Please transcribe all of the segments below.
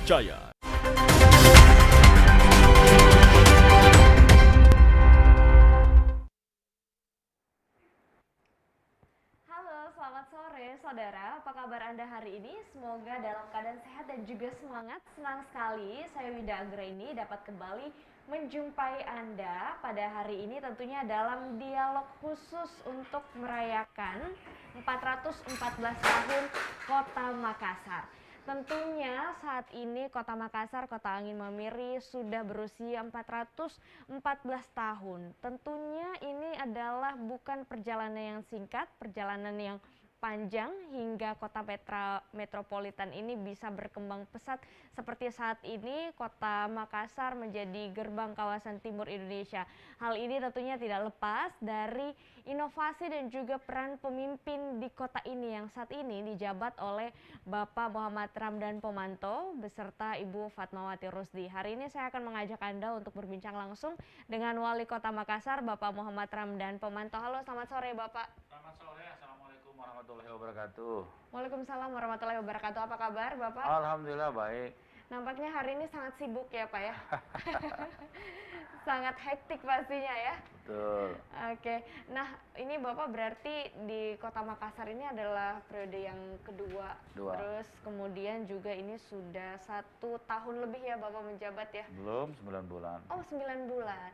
terpercaya. Halo, selamat sore saudara. Apa kabar Anda hari ini? Semoga dalam keadaan sehat dan juga semangat. Senang sekali saya Winda Anggraini dapat kembali menjumpai Anda pada hari ini tentunya dalam dialog khusus untuk merayakan 414 tahun Kota Makassar. Tentunya saat ini Kota Makassar, Kota Angin Mamiri sudah berusia 414 tahun. Tentunya ini adalah bukan perjalanan yang singkat, perjalanan yang panjang hingga kota metropolitan ini bisa berkembang pesat seperti saat ini Kota Makassar menjadi gerbang kawasan timur Indonesia. Hal ini tentunya tidak lepas dari inovasi dan juga peran pemimpin di kota ini yang saat ini dijabat oleh Bapak Muhammad Ramdan Pomanto beserta Ibu Fatmawati Rusdi. Hari ini saya akan mengajak Anda untuk berbincang langsung dengan Wali Kota Makassar, Bapak Muhammad Ramdan Pomanto. Halo, selamat sore Bapak. Selamat sore, Assalamualaikum warahmatullahi wabarakatuh. Waalaikumsalam warahmatullahi wabarakatuh. Apa kabar Bapak? Alhamdulillah baik. Nampaknya hari ini sangat sibuk ya Pak ya. Sangat hektik pastinya ya. Betul. Oke, nah ini Bapak berarti di Kota Makassar ini adalah periode yang kedua. Terus kemudian juga ini sudah 1 tahun lebih ya Bapak menjabat ya? Belum 9 bulan. Oh 9 bulan.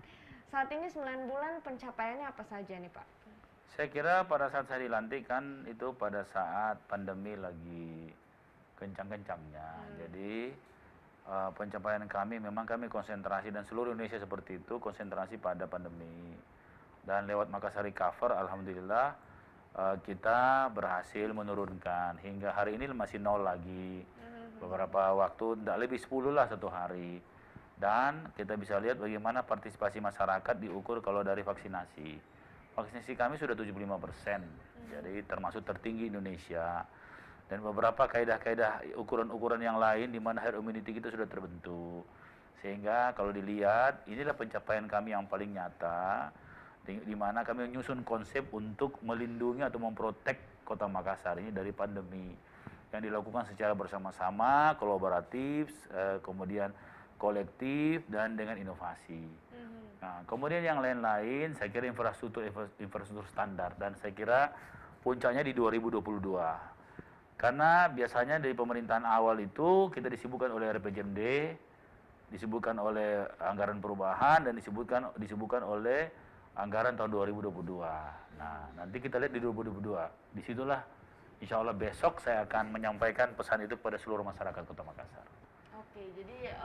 Saat ini 9 bulan pencapaiannya apa saja nih Pak? Saya kira pada saat saya dilantik kan itu pada saat pandemi lagi kencang-kencangnya. Jadi pencapaian kami memang kami konsentrasi dan seluruh Indonesia seperti itu konsentrasi pada pandemi. Dan lewat Makassar Recover alhamdulillah kita berhasil menurunkan hingga hari ini masih 0 lagi. Beberapa waktu tidak lebih 10 lah satu hari. Dan kita bisa lihat bagaimana partisipasi masyarakat diukur kalau dari vaksinasi. Vaksinasi kami sudah 75%, jadi termasuk tertinggi Indonesia. Dan beberapa kaedah-kaedah ukuran-ukuran yang lain di mana herd immunity kita sudah terbentuk. Sehingga kalau dilihat, inilah pencapaian kami yang paling nyata, di mana kami menyusun konsep untuk melindungi atau memprotek Kota Makassar ini dari pandemi. Yang dilakukan secara bersama-sama, kolaboratif, kemudian kolektif, dan dengan inovasi. Nah, kemudian yang lain-lain, saya kira infrastruktur standar, dan saya kira puncaknya di 2022. Karena biasanya dari pemerintahan awal itu kita disibukkan oleh RPJMD, disibukkan oleh anggaran perubahan, dan disibukkan oleh anggaran tahun 2022. Nah, nanti kita lihat di 2022. Disitulah insya Allah besok saya akan menyampaikan pesan itu kepada seluruh masyarakat Kota Makassar. Oke, jadi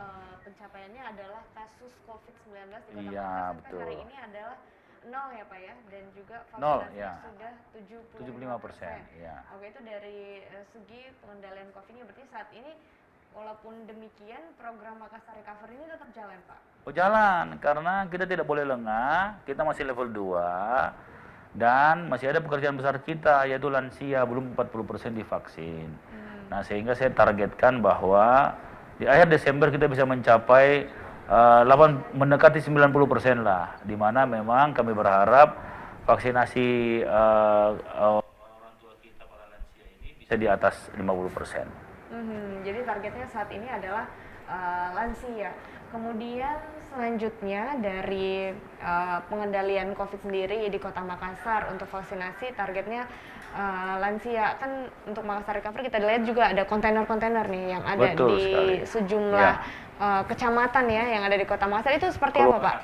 pencapaiannya adalah kasus COVID-19 di Kota Iya, Makassar betul. hari ini adalah 0 ya Pak ya, dan juga Nol, vaksinasinya ya. sudah 75%. Ya. Oke, itu dari segi pengendalian COVID-nya, berarti saat ini walaupun demikian program Makassar Recover ini tetap jalan Pak? Oh jalan, karena kita tidak boleh lengah, kita masih level 2, dan masih ada pekerjaan besar kita, yaitu lansia, belum 40% divaksin. Nah, sehingga saya targetkan bahwa di akhir Desember kita bisa mencapai mendekati 90% lah, di mana memang kami berharap vaksinasi orang tua kita para lansia ini bisa di atas 50%. Jadi targetnya saat ini adalah lansia. Kemudian selanjutnya dari pengendalian COVID sendiri di Kota Makassar untuk vaksinasi targetnya lansia. Kan untuk Makassar Recover kita lihat juga ada kontainer-kontainer nih yang ada Betul di sekali. sejumlah kecamatan ya yang ada di Kota Makassar. Itu seperti apa Pak?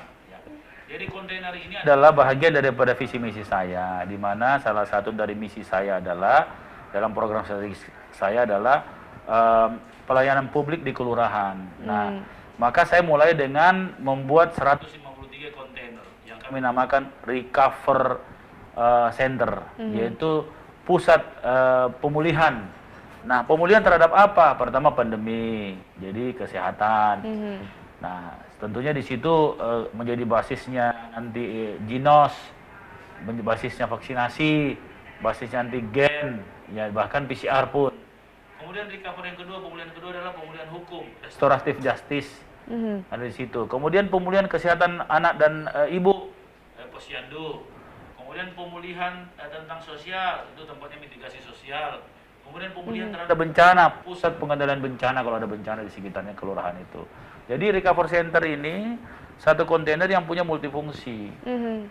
Jadi kontainer ini adalah bahagian daripada visi misi saya, di mana salah satu dari misi saya adalah dalam program saya adalah pelayanan publik di kelurahan. Nah, maka saya mulai dengan membuat 153 kontainer yang kami namakan Recover Center, yaitu pusat pemulihan. Nah, pemulihan terhadap apa? Pertama pandemi, jadi kesehatan. Nah, tentunya di situ menjadi basisnya nanti Ginos, basisnya vaksinasi, basisnya antigen, ya bahkan PCR pun. Kemudian recover yang kedua, pemulihan kedua adalah pemulihan hukum, restoratif justice, ada di situ. Kemudian pemulihan kesehatan anak dan ibu, posyandu. Kemudian pemulihan tentang sosial, itu tempatnya mitigasi sosial. Kemudian pemulihan terhadap bencana, pusat pengendalian bencana kalau ada bencana di sekitarnya kelurahan itu. Jadi recovery center ini satu kontainer yang punya multifungsi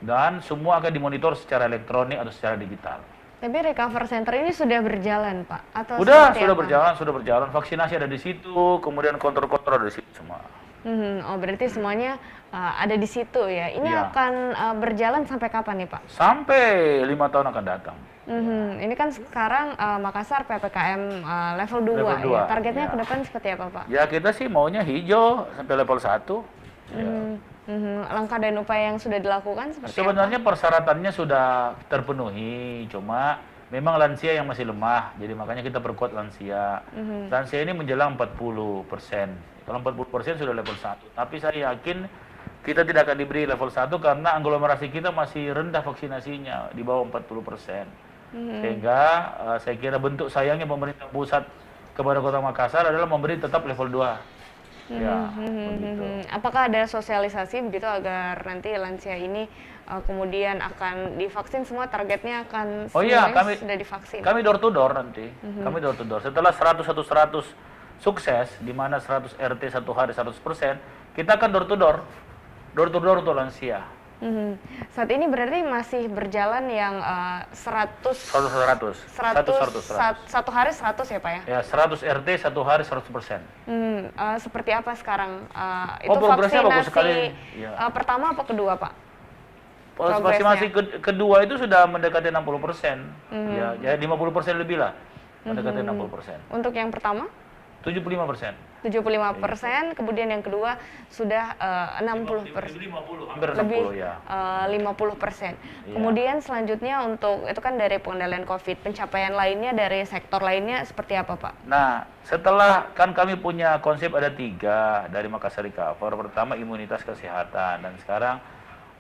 dan semua akan dimonitor secara elektronik atau secara digital. Tapi recover center ini sudah berjalan, Pak? Atau Sudah seperti apa? sudah berjalan. Vaksinasi ada di situ, kemudian kontrol-kontrol ada di situ semua. Oh, berarti semuanya ada di situ ya. Ini Iya. akan berjalan sampai kapan nih, Pak? Sampai 5 tahun akan datang. Ini kan sekarang Makassar PPKM level 2 Level ya. dua, Targetnya ya. ke depan seperti apa, Pak? Ya kita sih maunya hijau sampai level 1. Langkah dan upaya yang sudah dilakukan seperti Sebenarnya persyaratannya sudah terpenuhi, cuma memang lansia yang masih lemah, jadi makanya kita perkuat lansia. Lansia ini menjelang 40%. Kalau 40% sudah level 1. Tapi saya yakin kita tidak akan diberi level 1 karena aglomerasi kita masih rendah vaksinasinya, di bawah 40%. Sehingga saya kira bentuk sayangnya pemerintah pusat kepada Kota Makassar adalah memberi tetap level 2. Ya, begitu. Apakah ada sosialisasi begitu agar nanti lansia ini kemudian akan divaksin semua, targetnya akan Oh iya, semuanya sudah divaksin? kami door to door nanti. Kami door to door. Setelah 100 sukses, di mana 100 RT satu hari 100%, kita akan door to door. Door to door untuk lansia. Saat ini berarti masih berjalan yang 100 satu hari 100 ya, Pak ya? Ya, 100 RT satu hari 100%. Seperti apa sekarang? Itu progresnya bagus vaksinasi sekali. Ya. Pertama apa kedua, Pak? Vaksinasi kedua itu sudah mendekati 60%. Ya 50% lebih lah. Mendekati 60%. Untuk yang pertama? 75%. 75%, kemudian yang kedua sudah 60%. Hampir 60 ya. 50%. Iya. Kemudian selanjutnya untuk itu kan dari pengendalian COVID, pencapaian lainnya dari sektor lainnya seperti apa, Pak? Nah, setelah kan kami punya konsep ada 3 dari Makassar Recover. Pertama imunitas kesehatan dan sekarang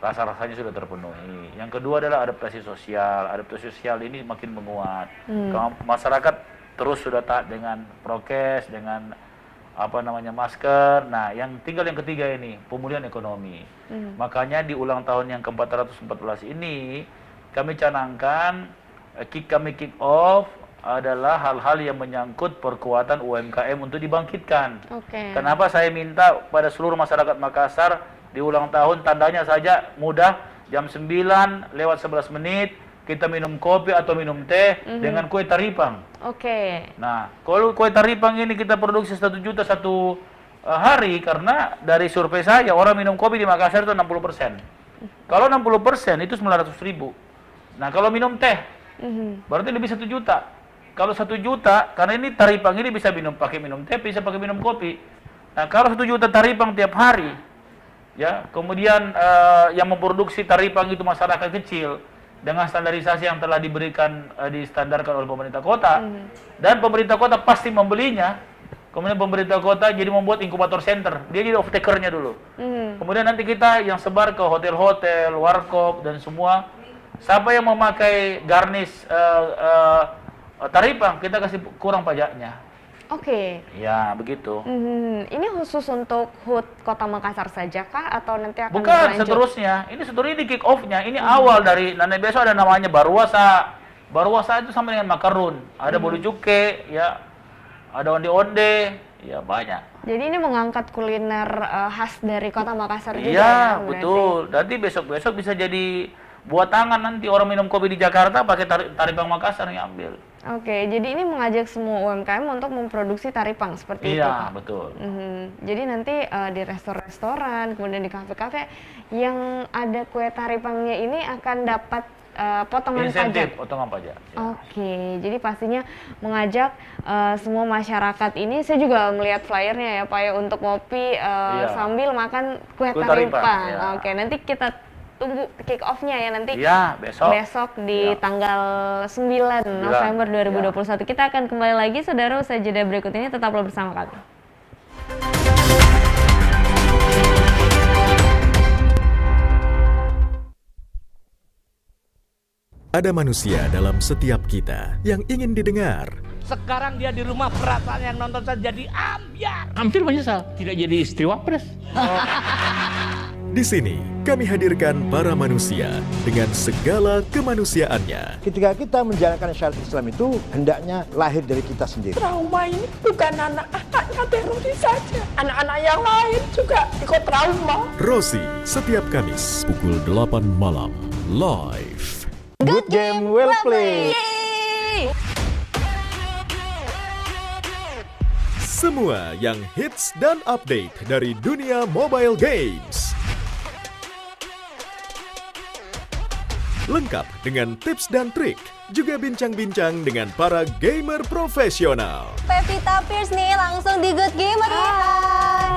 rasa-rasanya sudah terpenuhi. Yang kedua adalah adaptasi sosial. Adaptasi sosial ini makin menguat. Masyarakat terus sudah taat dengan prokes, dengan masker. Nah, yang ketiga ini pemulihan ekonomi. Makanya di ulang tahun yang ke-414 ini kami canangkan kami kick off adalah hal-hal yang menyangkut perkuatan UMKM untuk dibangkitkan. Kenapa saya minta pada seluruh masyarakat Makassar di ulang tahun tandanya saja mudah, jam 9 lewat 11 menit kita minum kopi atau minum teh dengan kue taripang. Nah, kalau kue taripang ini kita produksi 1 juta satu hari karena dari survei saya orang minum kopi di Makassar itu 60%. Kalau 60% itu 900.000. Nah, kalau minum teh berarti lebih 1 juta. Kalau 1 juta karena ini taripang ini bisa pakai minum teh, bisa pakai minum kopi. Nah, kalau 1 juta taripang tiap hari, ya, kemudian yang memproduksi taripang itu masyarakat kecil dengan standarisasi yang telah diberikan distandarkan oleh pemerintah kota dan pemerintah kota pasti membelinya. Kemudian pemerintah kota jadi membuat inkubator center, dia jadi off taker-nya dulu. Kemudian nanti kita yang sebar ke hotel-hotel, warkop dan semua. Siapa yang memakai garnish taripang kita kasih kurang pajaknya. Ya, begitu. Ini khusus untuk HUT Kota Makassar saja kah atau nanti akan Bukan, berlanjut? seterusnya. Ini kick off-nya. Ini awal dari nanti besok ada namanya Baruasa. Baruasa itu sama dengan makarun. Ada bolu cuke, ya. Ada onde-onde, ya banyak. Jadi ini mengangkat kuliner khas dari Kota Makassar juga ya? Iya, betul. Nanti besok-besok bisa jadi buat tangan nanti orang minum kopi di Jakarta pakai taripang Makassar yang ambil. Jadi ini mengajak semua UMKM untuk memproduksi taripang seperti itu, Iya, Pak? betul. Jadi nanti di restoran-restoran, kemudian di kafe-kafe yang ada kue taripangnya ini akan dapat potongan Insentif, pajak. potongan pajak. Ya. Jadi pastinya mengajak semua masyarakat ini, saya juga melihat flyernya ya Pak ya, untuk ngopi sambil makan kue taripang. Ya. Nanti kita tunggu kick off-nya ya nanti. Iya, Besok di tanggal 9 November 2021. Kita akan kembali lagi saudara usai jeda berikut ini, tetaplah bersama kami. Ada manusia dalam setiap kita yang ingin didengar. Sekarang dia di rumah, perasaan yang nonton saja jadi ambiar. Hampir menyesal tidak jadi istri wapres. Di sini, kami hadirkan para manusia dengan segala kemanusiaannya. Ketika kita menjalankan syariat Islam itu hendaknya lahir dari kita sendiri. Trauma ini bukan anak-anaknya teroris saja. Anak-anak yang lain juga ikut trauma. Rosi, setiap Kamis pukul 8 malam, live. Good game, well played. Semua yang hits dan update dari dunia mobile games. Lengkap dengan tips dan trik, juga bincang-bincang dengan para gamer profesional. Pevita Pierce nih, langsung di Good Gamer nih.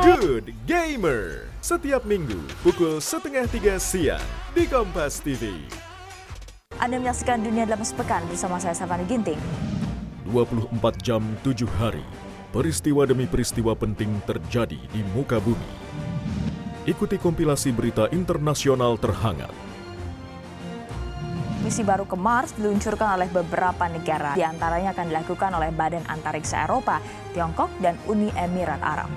Good Gamer, setiap minggu pukul 2:30 siang di Kompas TV. Anda menyaksikan Dunia Dalam Sepekan bersama saya Safani Ginting. 24 jam 7 hari, peristiwa demi peristiwa penting terjadi di muka bumi. Ikuti kompilasi berita internasional terhangat. Misi baru ke Mars diluncurkan oleh beberapa negara. Di antaranya akan dilakukan oleh Badan Antariksa Eropa, Tiongkok, dan Uni Emirat Arab.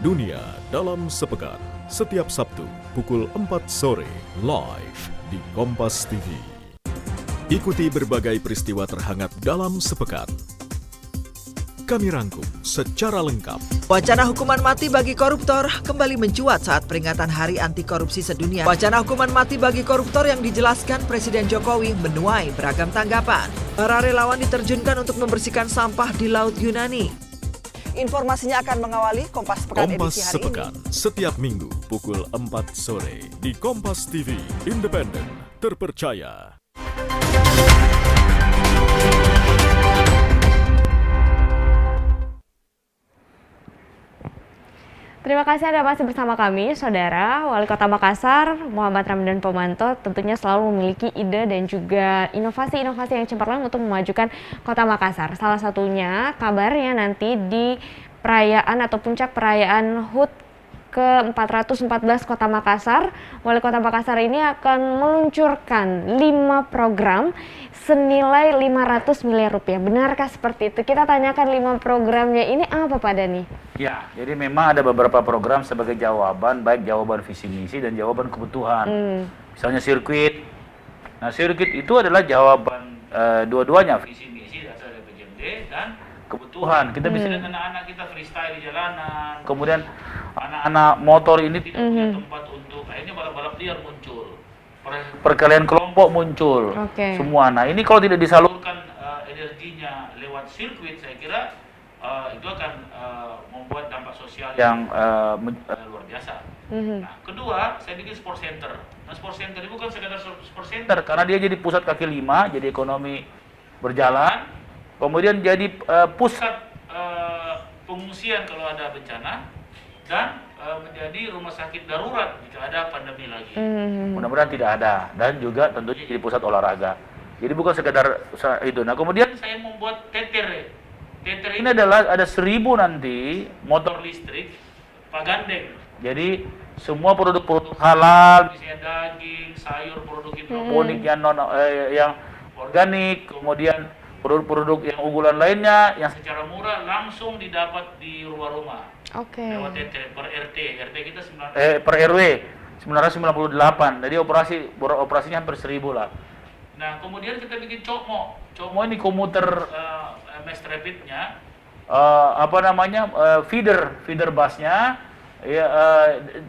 Dunia Dalam Sepekan, setiap Sabtu pukul 4 sore, live di Kompas TV. Ikuti berbagai peristiwa terhangat dalam sepekan. Kami rangkum secara lengkap. Wacana hukuman mati bagi koruptor kembali mencuat saat peringatan Hari Anti Korupsi Sedunia. Wacana hukuman mati bagi koruptor yang dijelaskan Presiden Jokowi menuai beragam tanggapan. Para relawan diterjunkan untuk membersihkan sampah di Laut Yunani. Informasinya akan mengawali Kompas Pekan Kompas edisi hari Sepekan, ini. setiap minggu pukul 4 sore di Kompas TV, independen, terpercaya. Terima kasih Anda masih bersama kami, Saudara. Wali Kota Makassar, Muhammad Ramdan Pomanto, tentunya selalu memiliki ide dan juga inovasi-inovasi yang cemerlang untuk memajukan Kota Makassar. Salah satunya kabarnya nanti di perayaan atau puncak perayaan HUT ke-414 Kota Makassar, Wali Kota Makassar ini akan meluncurkan 5 program senilai 500 miliar rupiah. Benarkah seperti itu? Kita tanyakan 5 programnya ini apa Pak Dani? Ya, jadi memang ada beberapa program sebagai jawaban, baik jawaban visi misi dan jawaban kebutuhan. Misalnya sirkuit. Nah, sirkuit itu adalah jawaban dua-duanya, visi misi dasar RPJMD dan kebutuhan. Kita bisa lihat anak-anak kita freestyle di jalanan. Kemudian anak-anak motor ini tidak punya tempat untuk, akhirnya balap-balap liar muncul. Perkelahian kelompok muncul. Semua. Nah, ini kalau tidak disalurkan energinya lewat sirkuit, saya kira itu akan membuat dampak sosial yang luar biasa. Nah, kedua, saya bikin sport center. Nah, sport center ini bukan sekadar sport center, karena dia jadi pusat kaki lima, jadi ekonomi berjalan, kemudian jadi pusat pengungsian kalau ada bencana, dan menjadi rumah sakit darurat jika ada pandemi lagi. Mudah-mudahan tidak ada, dan juga tentunya jadi pusat olahraga. Jadi bukan sekedar itu. Nah, kemudian saya membuat tetere. Tetere ini adalah ada 1000 nanti motor listrik pagandeng. Jadi semua produk-produk halal, misalnya daging, sayur, produk hidroponik yang yang organik, kemudian produk-produk yang unggulan lainnya yang secara murah langsung didapat di rumah-rumah. Lewat tetere per RT. RT kita per RW 998. Jadi operasinya hampir 1000 lah. Nah, kemudian kita bikin Cokmo. Cokmo ini komuter MS Rapidnya, feeder busnya, ya,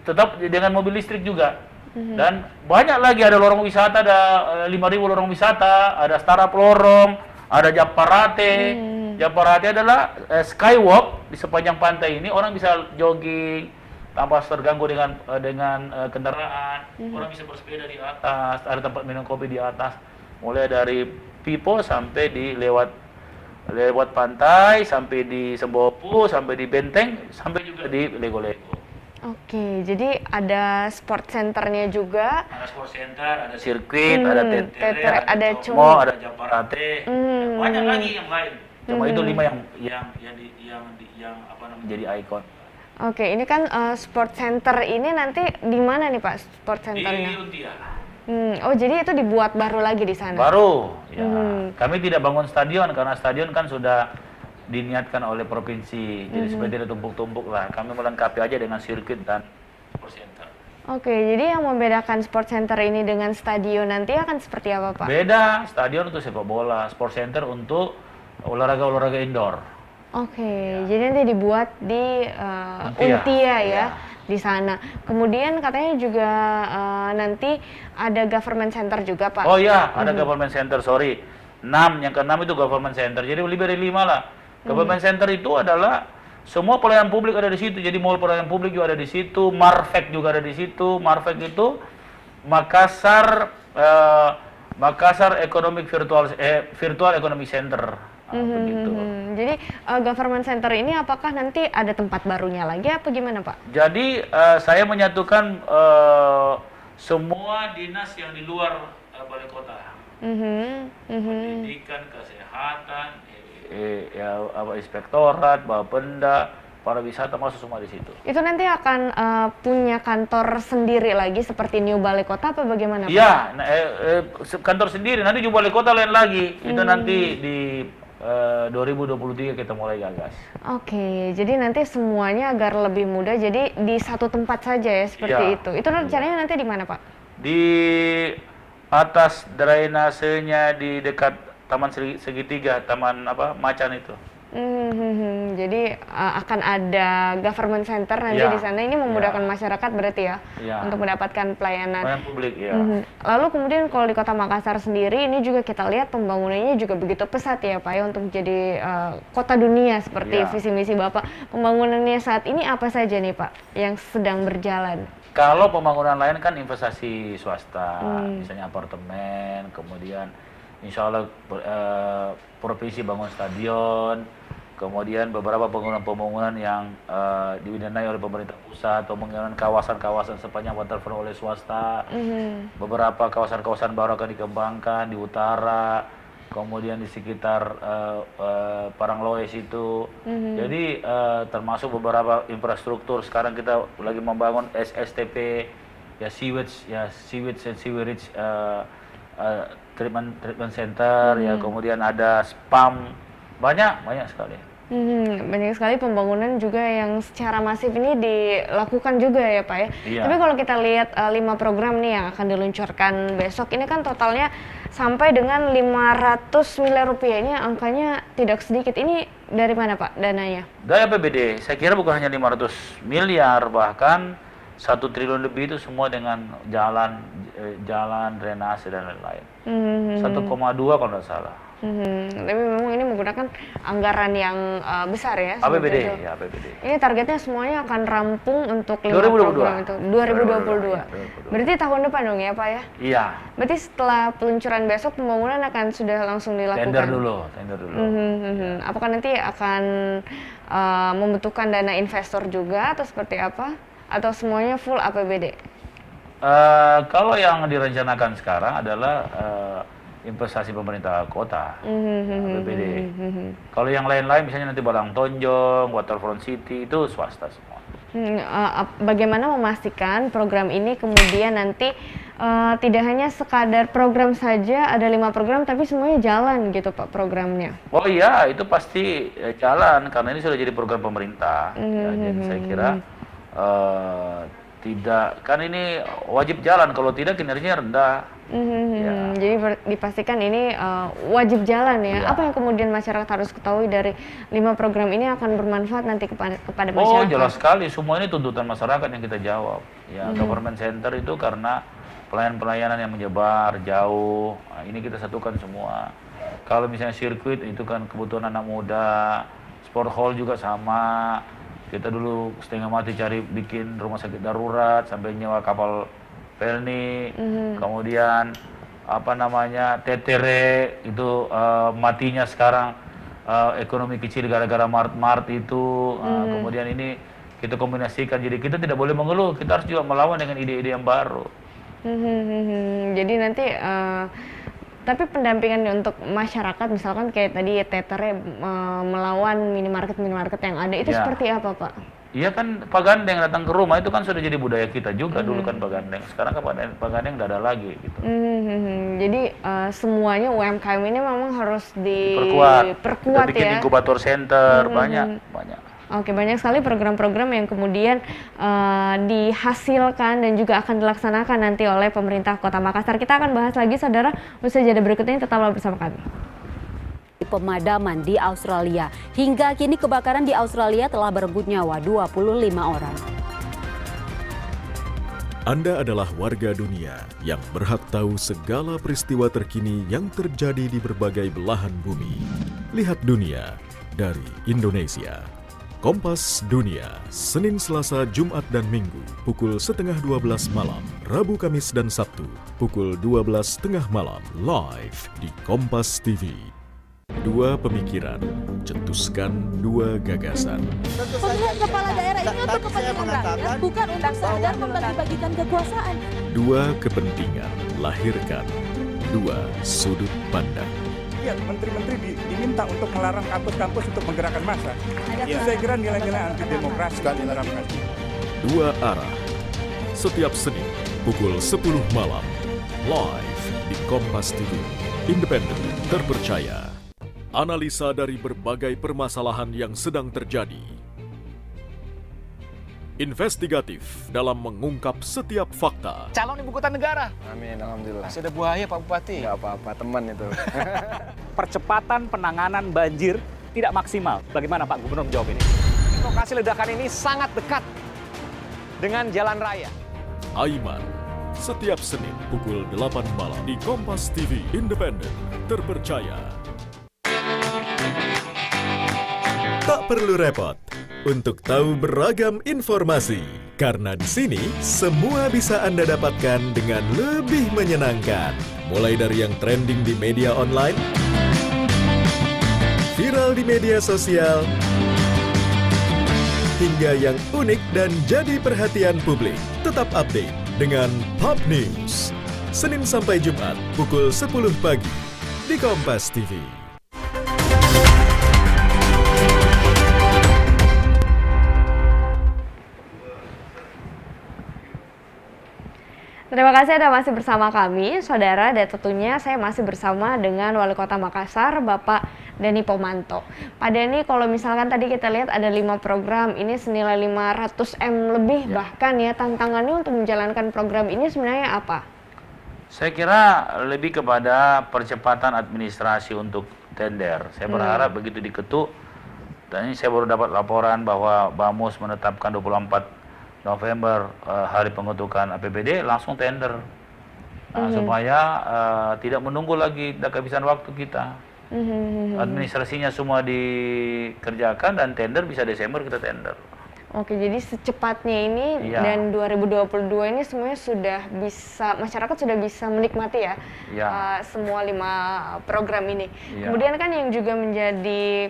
tetap dengan mobil listrik juga. Dan banyak lagi, ada lorong wisata, ada 5.000 lorong wisata, ada startup lorong, ada Japarate. Japarate adalah skywalk di sepanjang pantai ini, orang bisa jogging tanpa terganggu dengan kendaraan. Orang bisa bersepeda di atas, ada tempat minum kopi di atas. Mulai dari Pipo sampai di lewat pantai, sampai di Sembopu, sampai di Benteng, sampai juga di Lego-Lego. Oke, jadi ada sport centernya juga. Ada sport center, ada sirkuit, ada tetere, ada Cokmo, ada Japarate, banyak lagi yang lain. Cuma itu 5 yang jadi ikon. Oke, ini kan sport center ini nanti di mana nih Pak sport centernya? Di Untia. Oh, jadi itu dibuat baru lagi di sana? Baru, ya. Kami tidak bangun stadion karena stadion kan sudah diniatkan oleh provinsi, jadi supaya tidak tumpuk-tumpuk lah. Kami melengkapi aja dengan sirkuit dan sport center. Oke, jadi yang membedakan sport center ini dengan stadion nanti akan seperti apa, Pak? Beda, stadion untuk sepak bola, sport center untuk olahraga indoor. Oke, jadi nanti dibuat di Untia ya, di sana. Kemudian katanya juga nanti ada government center juga, Pak. Oh iya, ada government center, sorry. 6, yang ke-6 itu government center, jadi lebih dari 5 lah. Government center itu adalah semua pelayanan publik ada di situ, jadi mall pelayanan publik juga ada di situ, Marvek juga ada di situ. Marvek itu Makassar Economic Virtual Economic Center. Begitu. Jadi government center ini apakah nanti ada tempat barunya lagi apa gimana, Pak? Jadi saya menyatukan semua dinas yang di luar balai kota, pendidikan, kesehatan, inspektorat, Bapenda, pariwisata masuk semua di situ. Itu nanti akan punya kantor sendiri lagi seperti New Balai Kota apa bagaimana, Pak? Iya, kantor sendiri. Nanti New Balai Kota lain lagi. Itu nanti di 2023 kita mulai gagas. Oke, jadi nanti semuanya agar lebih mudah, jadi di satu tempat saja ya seperti itu. Itu rencananya nanti di mana, Pak? Di atas drainasenya di dekat Taman Segitiga, Taman Macan itu. Jadi akan ada government center nanti di sana. Ini memudahkan masyarakat berarti ya, untuk mendapatkan pelayanan publik. Lalu kemudian kalau di Kota Makassar sendiri ini juga kita lihat pembangunannya juga begitu pesat ya, Pak ya, untuk jadi kota dunia seperti visi misi Bapak. Pembangunannya saat ini apa saja nih, Pak, yang sedang berjalan? Kalau pembangunan lain kan investasi swasta, misalnya apartemen, kemudian insya Allah provinsi bangun stadion, kemudian beberapa pembangunan yang didanai oleh pemerintah pusat, pembangunan kawasan-kawasan sepanjang waterfront oleh swasta, beberapa kawasan-kawasan baru akan dikembangkan di utara, kemudian di sekitar Parangloes itu. Jadi termasuk beberapa infrastruktur. Sekarang kita lagi membangun SSTP, sewage and sewerage treatment center, kemudian ada spam, banyak sekali. Banyak sekali pembangunan juga yang secara masif ini dilakukan juga ya, Pak ya. Tapi kalau kita lihat 5 program nih yang akan diluncurkan besok ini kan totalnya sampai dengan 500 miliar rupiah. Ini angkanya tidak sedikit. Ini dari mana, Pak, dananya? Dari APBD. Saya kira bukan hanya 500 miliar, bahkan 1 triliun lebih itu semua dengan jalan, drainase dan lain-lain. 1,2 kalau tidak salah. Tapi memang ini menggunakan anggaran yang besar ya. APBD. Ini targetnya semuanya akan rampung untuk 5 program itu 2022. Berarti tahun depan dong ya, Pak ya? Iya. Berarti setelah peluncuran besok pembangunan akan sudah langsung dilakukan. Tender dulu. Apakah nanti akan membutuhkan dana investor juga atau seperti apa? Atau semuanya full APBD? Kalau yang direncanakan sekarang adalah investasi pemerintah kota, APBD. Kalau yang lain-lain misalnya nanti Balang Tonjong, Waterfront City, itu swasta semua. Bagaimana memastikan program ini kemudian nanti tidak hanya sekadar program saja, ada 5 program tapi semuanya jalan gitu, Pak, programnya? Oh iya, itu pasti jalan karena ini sudah jadi program pemerintah. Jadi saya kira tidak, kan ini wajib jalan, kalau tidak kinerjanya rendah. Jadi dipastikan ini wajib jalan ya. Apa yang kemudian masyarakat harus ketahui dari 5 program ini akan bermanfaat nanti kepada masyarakat? Oh, jelas sekali, semua ini tuntutan masyarakat yang kita jawab. Government center itu karena pelayanan-pelayanan yang menyebar jauh. Nah, ini kita satukan semua. Kalau misalnya sirkuit itu kan kebutuhan anak muda, sport hall juga sama. Kita dulu setengah mati cari bikin rumah sakit darurat sampai nyewa kapal Pelni, kemudian Tetere itu matinya sekarang ekonomi kecil gara-gara Mart itu. Kemudian ini kita kombinasikan, jadi kita tidak boleh mengeluh, kita harus juga melawan dengan ide-ide yang baru. Jadi nanti tapi pendampingan untuk masyarakat misalkan kayak tadi Tetere melawan minimarket yang ada itu seperti apa, Pak? Iya kan, pagandeng datang ke rumah itu kan sudah jadi budaya kita juga. Dulu kan pagandeng, sekarang kan pagandeng nggak ada lagi gitu. Jadi semuanya UMKM ini memang harus diperkuat ya. Bikin inkubator center, banyak. Oke, banyak sekali program-program yang kemudian dihasilkan dan juga akan dilaksanakan nanti oleh pemerintah Kota Makassar. Kita akan bahas lagi, saudara, usai jeda berikut ini, tetaplah bersama kami. Pemadaman di Australia. Hingga kini kebakaran di Australia telah merenggut nyawa 25 orang. Anda adalah warga dunia yang berhak tahu segala peristiwa terkini yang terjadi di berbagai belahan bumi. Lihat dunia dari Indonesia. Kompas Dunia, Senin, Selasa, Jumat, dan Minggu, pukul 11:30 malam, Rabu, Kamis, dan Sabtu, pukul 12:30 malam, live di Kompas TV. Dua pemikiran, cetuskan dua gagasan. Pemilihan kepala daerah ini untuk kepentingan rakyat, bukan untuk sekedar membagi-bagikan kekuasaan. Dua kepentingan, lahirkan dua sudut pandang. Ya, menteri-menteri diminta untuk melarang kampus-kampus untuk menggerakkan massa. Itu saya kira nilai-nilai anti demokrasi diterapkan. Dua arah, setiap Senin pukul 10 malam, live di Kompas TV, independen, terpercaya. Analisa dari berbagai permasalahan yang sedang terjadi. Investigatif dalam mengungkap setiap fakta. Calon ibu kota negara. Amin, alhamdulillah. Masih ada buaya Pak Bupati. Nggak apa-apa, teman itu. Percepatan penanganan banjir tidak maksimal. Bagaimana Pak Gubernur menjawab ini? Lokasi ledakan ini sangat dekat dengan jalan raya. Aiman, setiap Senin pukul 8 malam di Kompas TV, independen, terpercaya. Tak perlu repot untuk tahu beragam informasi, karena di sini semua bisa Anda dapatkan dengan lebih menyenangkan. Mulai dari yang trending di media online, viral di media sosial, hingga yang unik dan jadi perhatian publik. Tetap update dengan Pop News. Senin sampai Jumat pukul 10 pagi di Kompas TV. Terima kasih Anda masih bersama kami, saudara, dan tentunya saya masih bersama dengan Wali Kota Makassar, Bapak Denny Pomanto. Pak Denny, kalau misalkan tadi kita lihat ada 5 program, ini senilai 500 M lebih, bahkan ya, tantangannya untuk menjalankan program ini sebenarnya apa? Saya kira lebih kepada percepatan administrasi untuk tender. Saya berharap begitu diketuk, dan ini saya baru dapat laporan bahwa Bamus menetapkan 24 November hari pengetukan APBD, langsung tender. Supaya tidak menunggu lagi, tidak kehabisan waktu kita. Administrasinya semua dikerjakan dan tender bisa Desember kita tender. Oke, jadi secepatnya ini dan 2022 ini semuanya sudah bisa, masyarakat sudah bisa menikmati ya, semua 5 program ini. Kemudian kan yang juga menjadi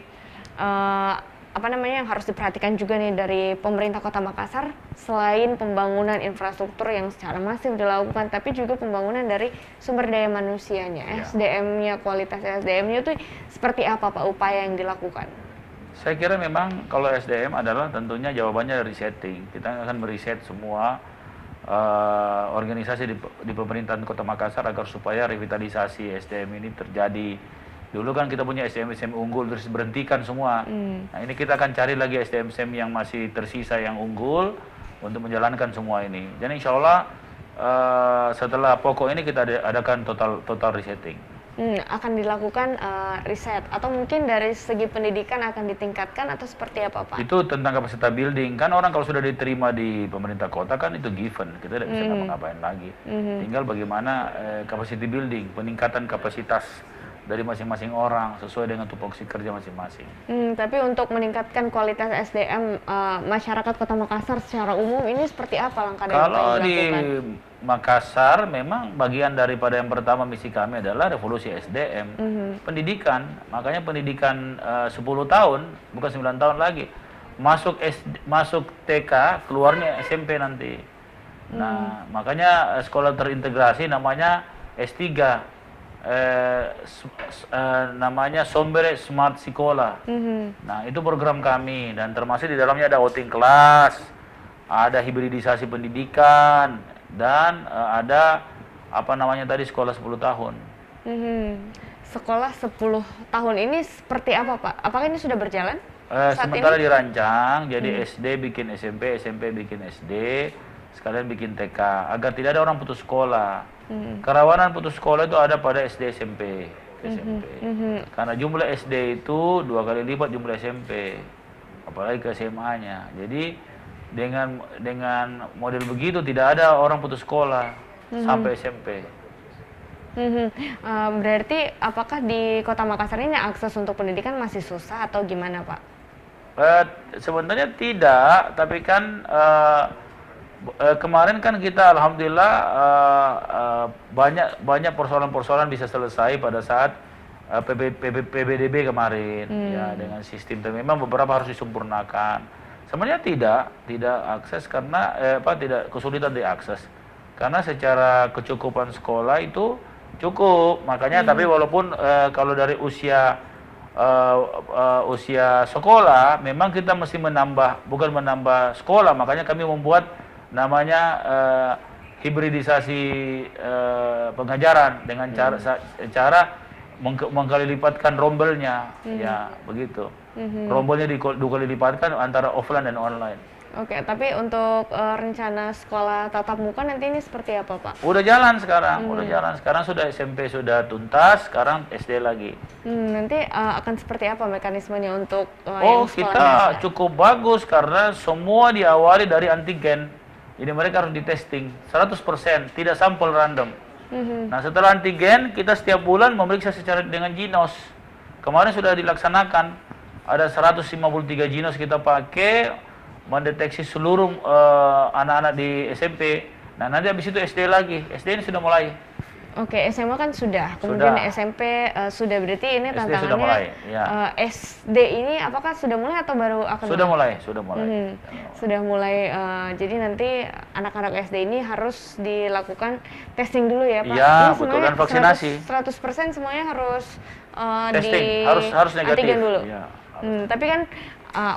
yang harus diperhatikan juga nih dari pemerintah Kota Makassar, selain pembangunan infrastruktur yang secara masif dilakukan, tapi juga pembangunan dari sumber daya manusianya, SDM-nya, kualitas SDM-nya itu seperti apa Pak upaya yang dilakukan? Saya kira memang kalau SDM adalah tentunya jawabannya dari resetting. Kita akan meriset semua organisasi di pemerintahan Kota Makassar agar supaya revitalisasi SDM ini terjadi. Dulu kan kita punya SDM-SDM unggul terus berhentikan semua. Nah ini kita akan cari lagi SDM-SDM yang masih tersisa yang unggul untuk menjalankan semua ini. Jadi insya Allah setelah pokok ini kita adakan total resetting. Akan dilakukan riset atau mungkin dari segi pendidikan akan ditingkatkan atau seperti apa Pak? Itu tentang kapasitas building. Kan orang kalau sudah diterima di pemerintah kota kan itu given. Kita tidak bisa ngapa-ngapain lagi. Tinggal bagaimana capacity building, peningkatan kapasitas dari masing-masing orang sesuai dengan tupoksi kerja masing-masing. Tapi untuk meningkatkan kualitas SDM masyarakat Kota Makassar secara umum ini seperti apa langkah yang kalau dilakukan? Di Makassar memang bagian daripada yang pertama misi kami adalah revolusi SDM, pendidikan. Makanya pendidikan 10 tahun, bukan 9 tahun lagi. Masuk TK, keluarnya SMP nanti. Nah, makanya sekolah terintegrasi namanya S3. Namanya Sombere Smart Sekolah. Nah, itu program kami dan termasuk di dalamnya ada outing kelas, ada hibridisasi pendidikan dan ada sekolah 10 tahun. Sekolah 10 tahun ini seperti apa Pak? Apakah ini sudah berjalan? Sementara dirancang, jadi SD bikin SMP, SMP bikin SD, sekalian bikin TK, agar tidak ada orang putus sekolah. Kerawanan putus sekolah itu ada pada SD, SMP. Karena jumlah SD itu 2 kali lipat jumlah SMP, apalagi ke SMA-nya. Jadi dengan model begitu tidak ada orang putus sekolah sampai SMP. Berarti apakah di Kota Makassar ini akses untuk pendidikan masih susah atau gimana, Pak? Sebenarnya tidak, tapi kan kemarin kan kita alhamdulillah banyak persoalan-persoalan bisa selesai pada saat PBDB kemarin, ya, dengan sistem. Dan memang beberapa harus disempurnakan. Sebenarnya tidak akses karena tidak kesulitan diakses, karena secara kecukupan sekolah itu cukup. Makanya tapi walaupun kalau dari usia sekolah memang kita mesti bukan menambah sekolah, makanya kami membuat namanya hibridisasi pengajaran dengan cara mengkali lipatkan rombelnya, ya begitu. Rombelnya 2 kali lipatkan antara offline dan online. Oke, tapi untuk rencana sekolah tatap muka nanti ini seperti apa, Pak? Udah jalan sekarang, Sekarang sudah SMP sudah tuntas, sekarang SD lagi. Nanti akan seperti apa mekanismenya untuk yang kita cukup bagus karena semua diawali dari antigen. Jadi mereka harus ditesting 100%, tidak sampel random. Nah, setelah antigen, kita setiap bulan memeriksa secara dengan ginos. Kemarin sudah dilaksanakan, ada 153 ginos kita pakai, mendeteksi seluruh anak-anak di SMP. Nah, nanti habis itu SD lagi. SD ini sudah mulai. Oke, SMA kan sudah. Kemudian SMP sudah, berarti ini tantangannya. SD sudah mulai, ya. SD ini apakah sudah mulai atau baru akan Sudah mulai. Sudah mulai. Jadi nanti anak-anak SD ini harus dilakukan testing dulu ya, Pak? Iya, betul, dan vaksinasi. 100% semuanya harus testing, harus negatif. Antigen dulu. Ya, tapi kan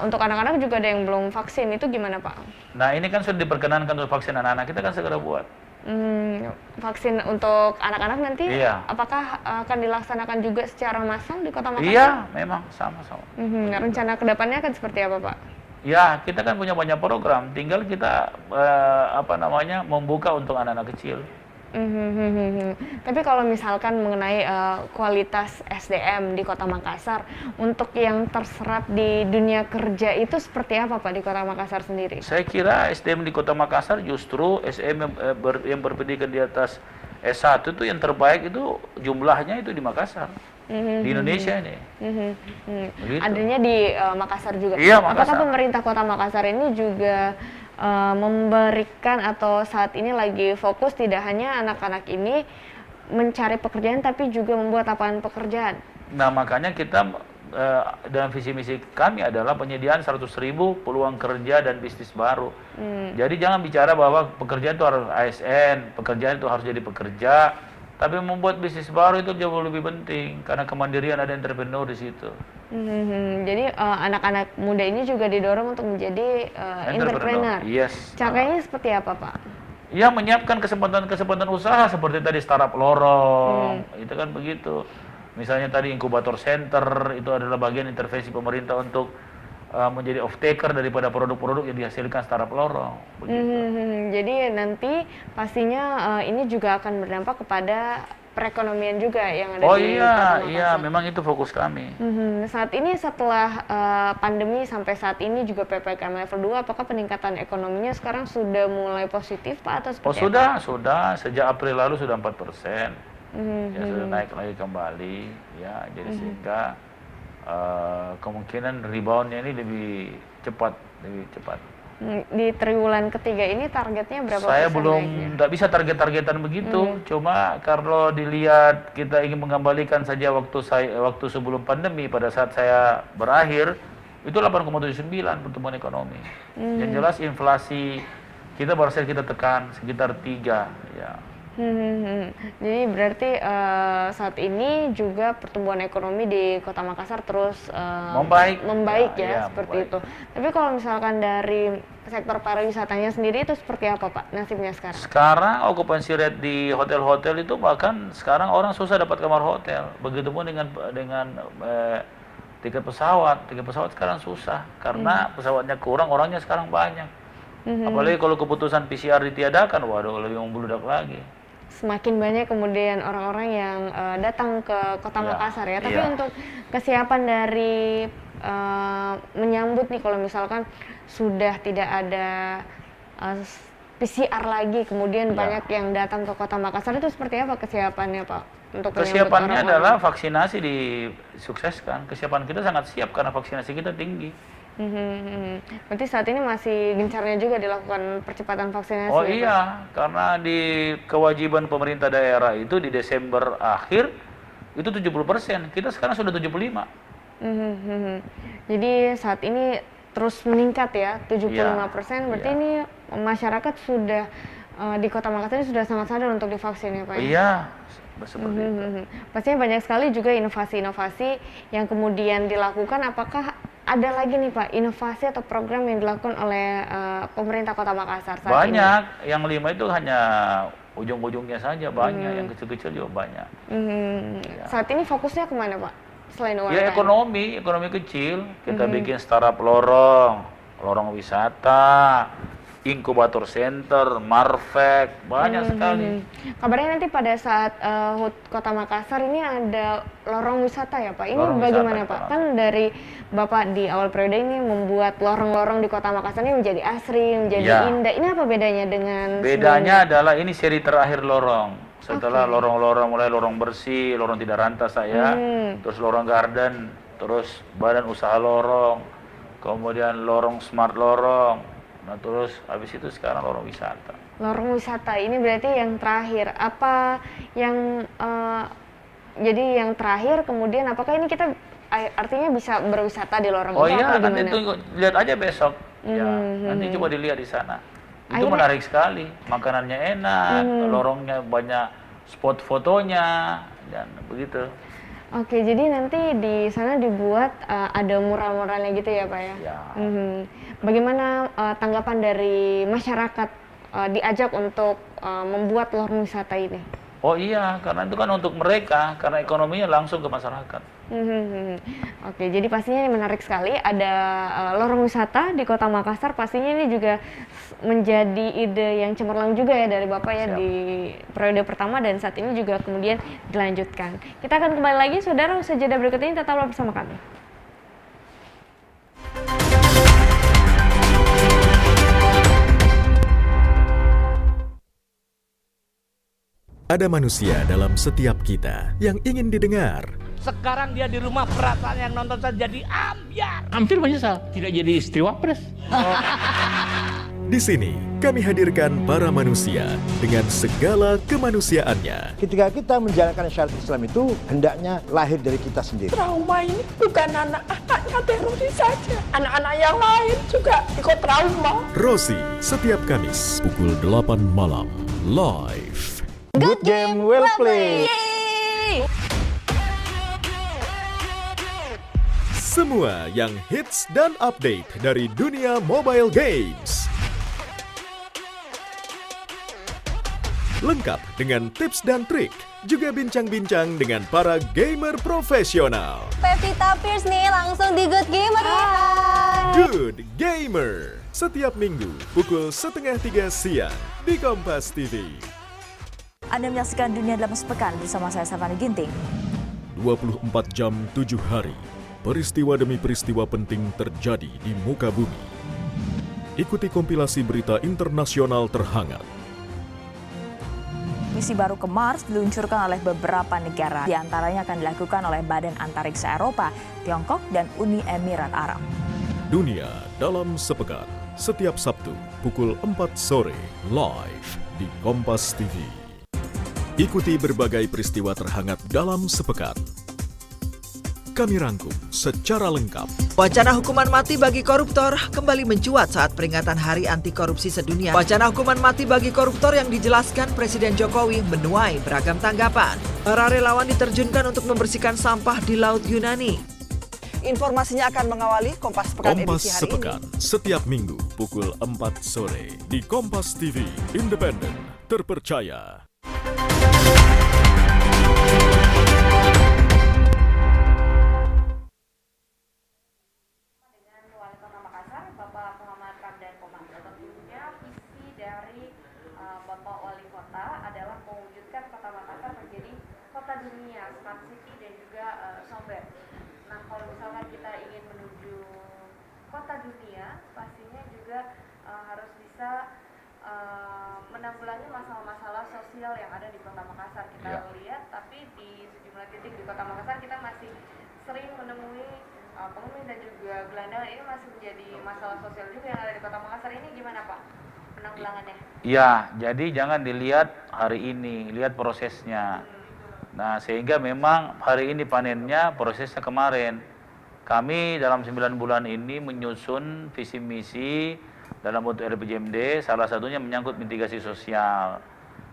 untuk anak-anak juga ada yang belum vaksin, itu gimana, Pak? Nah, ini kan sudah diperkenankan untuk vaksin anak-anak, kita kan segera buat. Vaksin untuk anak-anak nanti, iya. Apakah akan dilaksanakan juga secara massal di Kota Makassar? Iya, memang sama-sama. Rencana kedepannya akan seperti apa, Pak? Ya, kita kan punya banyak program, tinggal kita membuka untuk anak-anak kecil. Tapi kalau misalkan mengenai kualitas SDM di Kota Makassar, untuk yang terserap di dunia kerja itu seperti apa, Pak, di Kota Makassar sendiri? Saya kira SDM di Kota Makassar justru SDM yang berpendidikan di atas S1 itu yang terbaik itu jumlahnya itu di Makassar. Di Indonesia ini. Adanya di Makassar juga. Iya, Makassar. Apakah pemerintah Kota Makassar ini juga memberikan atau saat ini lagi fokus tidak hanya anak-anak ini mencari pekerjaan tapi juga membuat lapangan pekerjaan? Nah, makanya kita dalam visi misi kami adalah penyediaan 100.000 peluang kerja dan bisnis baru. Jadi jangan bicara bahwa pekerjaan itu harus ASN, pekerjaan itu harus jadi pekerja, tapi membuat bisnis baru itu jauh lebih penting karena kemandirian, ada entrepreneur di situ. Jadi anak-anak muda ini juga didorong untuk menjadi entrepreneur. Yes. Caranya seperti apa, Pak? Ya, menyiapkan kesempatan usaha seperti tadi startup lorong, itu kan begitu. Misalnya tadi inkubator center itu adalah bagian intervensi pemerintah untuk menjadi off-taker daripada produk-produk yang dihasilkan startup lorong. Jadi nanti pastinya ini juga akan berdampak kepada perekonomian juga yang ada di Kota Makassar. Iya, memang itu fokus kami. Saat ini setelah pandemi sampai saat ini juga PPKM level 2, apakah peningkatan ekonominya sekarang sudah mulai positif, Pak, atau seperti apa? Sudah. Sejak April lalu sudah 4%. Ya, sudah naik lagi kembali. Ya, jadi sehingga kemungkinan reboundnya ini lebih cepat. Di triwulan ketiga ini targetnya berapa persen? Saya belum tidak bisa target-targetan begitu. Cuma kalau dilihat kita ingin mengembalikan saja waktu sebelum pandemi pada saat saya berakhir itu 8,79 pertumbuhan ekonomi. Yang jelas inflasi kita berhasil kita tekan sekitar 3 ya. Jadi berarti saat ini juga pertumbuhan ekonomi di Kota Makassar terus membaik ya, seperti itu. Tapi kalau misalkan dari sektor pariwisatanya sendiri itu seperti apa, Pak, nasibnya sekarang? Sekarang okupansi rate di hotel-hotel itu bahkan sekarang orang susah dapat kamar hotel. Begitupun dengan tiket pesawat sekarang susah karena pesawatnya kurang, orangnya sekarang banyak. Apalagi kalau keputusan PCR ditiadakan, waduh lebih membludak lagi. Semakin banyak kemudian orang-orang yang datang ke Kota Makassar ya. Tapi untuk kesiapan dari menyambut nih kalau misalkan sudah tidak ada PCR lagi, kemudian banyak yang datang ke Kota Makassar, itu seperti apa kesiapannya Pak? Untuk kesiapannya adalah vaksinasi disukseskan. Kesiapan kita sangat siap karena vaksinasi kita tinggi. Berarti saat ini masih gencarnya juga dilakukan percepatan vaksinasi. Oh iya, karena di kewajiban pemerintah daerah itu di Desember akhir itu 70%, kita sekarang sudah 75%. Jadi saat ini terus meningkat ya, 75%. Berarti ini masyarakat sudah di Kota Makassar ini sudah sangat sadar untuk divaksin ya Pak? Iya, seperti itu. Pastinya banyak sekali juga inovasi-inovasi yang kemudian dilakukan. Apakah ada lagi nih Pak inovasi atau program yang dilakukan oleh pemerintah Kota Makassar saat banyak ini? Yang 5 itu hanya ujung-ujungnya saja, banyak yang kecil-kecil juga banyak. Saat ini fokusnya kemana Pak selain UMKM? Ya ekonomi kecil. Kita bikin startup lorong wisata, inkubator center, marfek, banyak sekali. Kabarnya nanti pada saat HUT Kota Makassar ini ada lorong wisata ya Pak. Ini lorong bagaimana wisata, Pak? Kan dari Bapak di awal periode ini membuat lorong-lorong di Kota Makassar ini menjadi asri, menjadi indah. Ini apa bedanya dengan bedanya adalah ini seri terakhir lorong. Setelah lorong-lorong, mulai lorong bersih, lorong tidak rantas terus lorong garden, terus badan usaha lorong, kemudian lorong smart lorong. Nah terus habis itu sekarang lorong wisata. Lorong wisata ini berarti yang terakhir. Apa yang jadi yang terakhir kemudian apakah ini kita artinya bisa berwisata di lorong itu? Oh iya, nanti tunggu lihat aja besok. Nanti coba dilihat di sana. Itu menarik sekali. Makanannya enak, lorongnya banyak spot fotonya dan begitu. Oke, jadi nanti di sana dibuat ada mural-muralnya gitu ya Pak ya? Bagaimana tanggapan dari masyarakat diajak untuk membuat lorong wisata ini? Oh iya, karena itu kan untuk mereka, karena ekonominya langsung ke masyarakat. Oke, jadi pastinya ini menarik sekali. Ada lorong wisata di Kota Makassar, pastinya ini juga menjadi ide yang cemerlang juga ya dari Bapak ya di periode pertama dan saat ini juga kemudian dilanjutkan. Kita akan kembali lagi, saudara, usaha jeda berikut ini tetaplah bersama kami. Ada manusia dalam setiap kita yang ingin didengar. Sekarang dia di rumah, perasaan yang nonton saja jadi ambiar. Hampir menyesal tidak jadi istri wapres. Di sini kami hadirkan para manusia dengan segala kemanusiaannya. Ketika kita menjalankan syariat Islam itu hendaknya lahir dari kita sendiri. Trauma ini bukan anak-anaknya teroris saja. Anak-anak yang lain juga ikut trauma. Rosi, setiap Kamis pukul 8 malam, live. Good game, well played. Semua yang hits dan update dari dunia mobile games. Lengkap dengan tips dan trik, juga bincang-bincang dengan para gamer profesional. Pevita Pierce nih, langsung di Good Gamer ya. Good Gamer, setiap minggu pukul 2:30 siang di Kompas TV. Anda menyaksikan Dunia Dalam Sepekan bersama saya Safani Ginting. 24 jam 7 hari, peristiwa demi peristiwa penting terjadi di muka bumi. Ikuti kompilasi berita internasional terhangat. Misi baru ke Mars diluncurkan oleh beberapa negara. Di antaranya akan dilakukan oleh Badan Antariksa Eropa, Tiongkok, dan Uni Emirat Arab. Dunia Dalam Sepekan, setiap Sabtu pukul 4 sore, live di Kompas TV. Ikuti berbagai peristiwa terhangat dalam sepekan. Kami rangkum secara lengkap. Wacana hukuman mati bagi koruptor kembali mencuat saat peringatan Hari Anti Korupsi Sedunia. Wacana hukuman mati bagi koruptor yang dijelaskan Presiden Jokowi menuai beragam tanggapan. Para relawan diterjunkan untuk membersihkan sampah di Laut Yunani. Informasinya akan mengawali Kompas Sepekan edisi hari Sepekan, ini. setiap minggu pukul 4 sore di Kompas TV, independen, terpercaya. Bapak Wali Kota adalah mewujudkan Kota Makassar menjadi kota dunia, smart city dan juga sober. Nah, kalau misalkan kita ingin menuju kota dunia, pastinya juga harus bisa menanggulangi masalah-masalah sosial yang ada di Kota Makassar. Kita lihat, tapi di sejumlah titik di Kota Makassar kita masih sering menemui pengemis dan juga gelandangan. Ini masih menjadi masalah sosial juga yang ada di Kota Makassar. Ini gimana Pak penanggulangannya? Ya, jadi jangan dilihat hari ini, lihat prosesnya. Nah, sehingga memang hari ini panennya, prosesnya kemarin. Kami dalam 9 bulan ini menyusun visi misi dalam bentuk RPJMD, salah satunya menyangkut mitigasi sosial.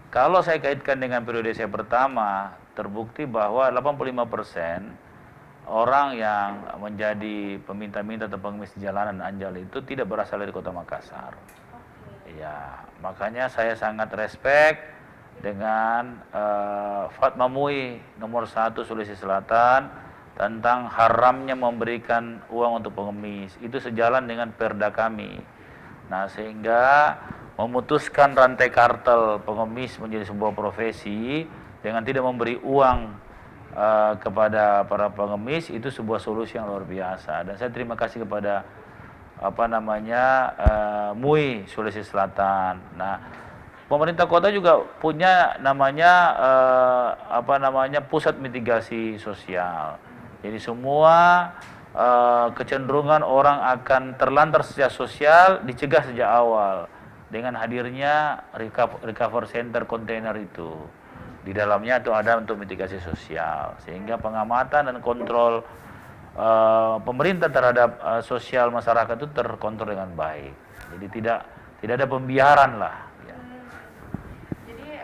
Kalau saya kaitkan dengan periode saya pertama, terbukti bahwa 85% orang yang menjadi peminta-minta atau pengemis di jalanan Anjal itu tidak berasal dari Kota Makassar. Ya, makanya saya sangat respect dengan Fatma MUI nomor 1 Sulawesi Selatan tentang haramnya memberikan uang untuk pengemis. Itu sejalan dengan perda kami. Nah, sehingga memutuskan rantai kartel pengemis menjadi sebuah profesi dengan tidak memberi uang kepada para pengemis, itu sebuah solusi yang luar biasa. Dan saya terima kasih kepada MUI Sulawesi Selatan. Nah, pemerintah kota juga punya namanya pusat mitigasi sosial. Jadi semua kecenderungan orang akan terlantar secara sosial dicegah sejak awal dengan hadirnya recover center kontainer itu. Di dalamnya itu ada untuk mitigasi sosial, sehingga pengamatan dan kontrol pemerintah terhadap sosial masyarakat itu terkontrol dengan baik. Jadi tidak ada pembiaran lah. Ya. Jadi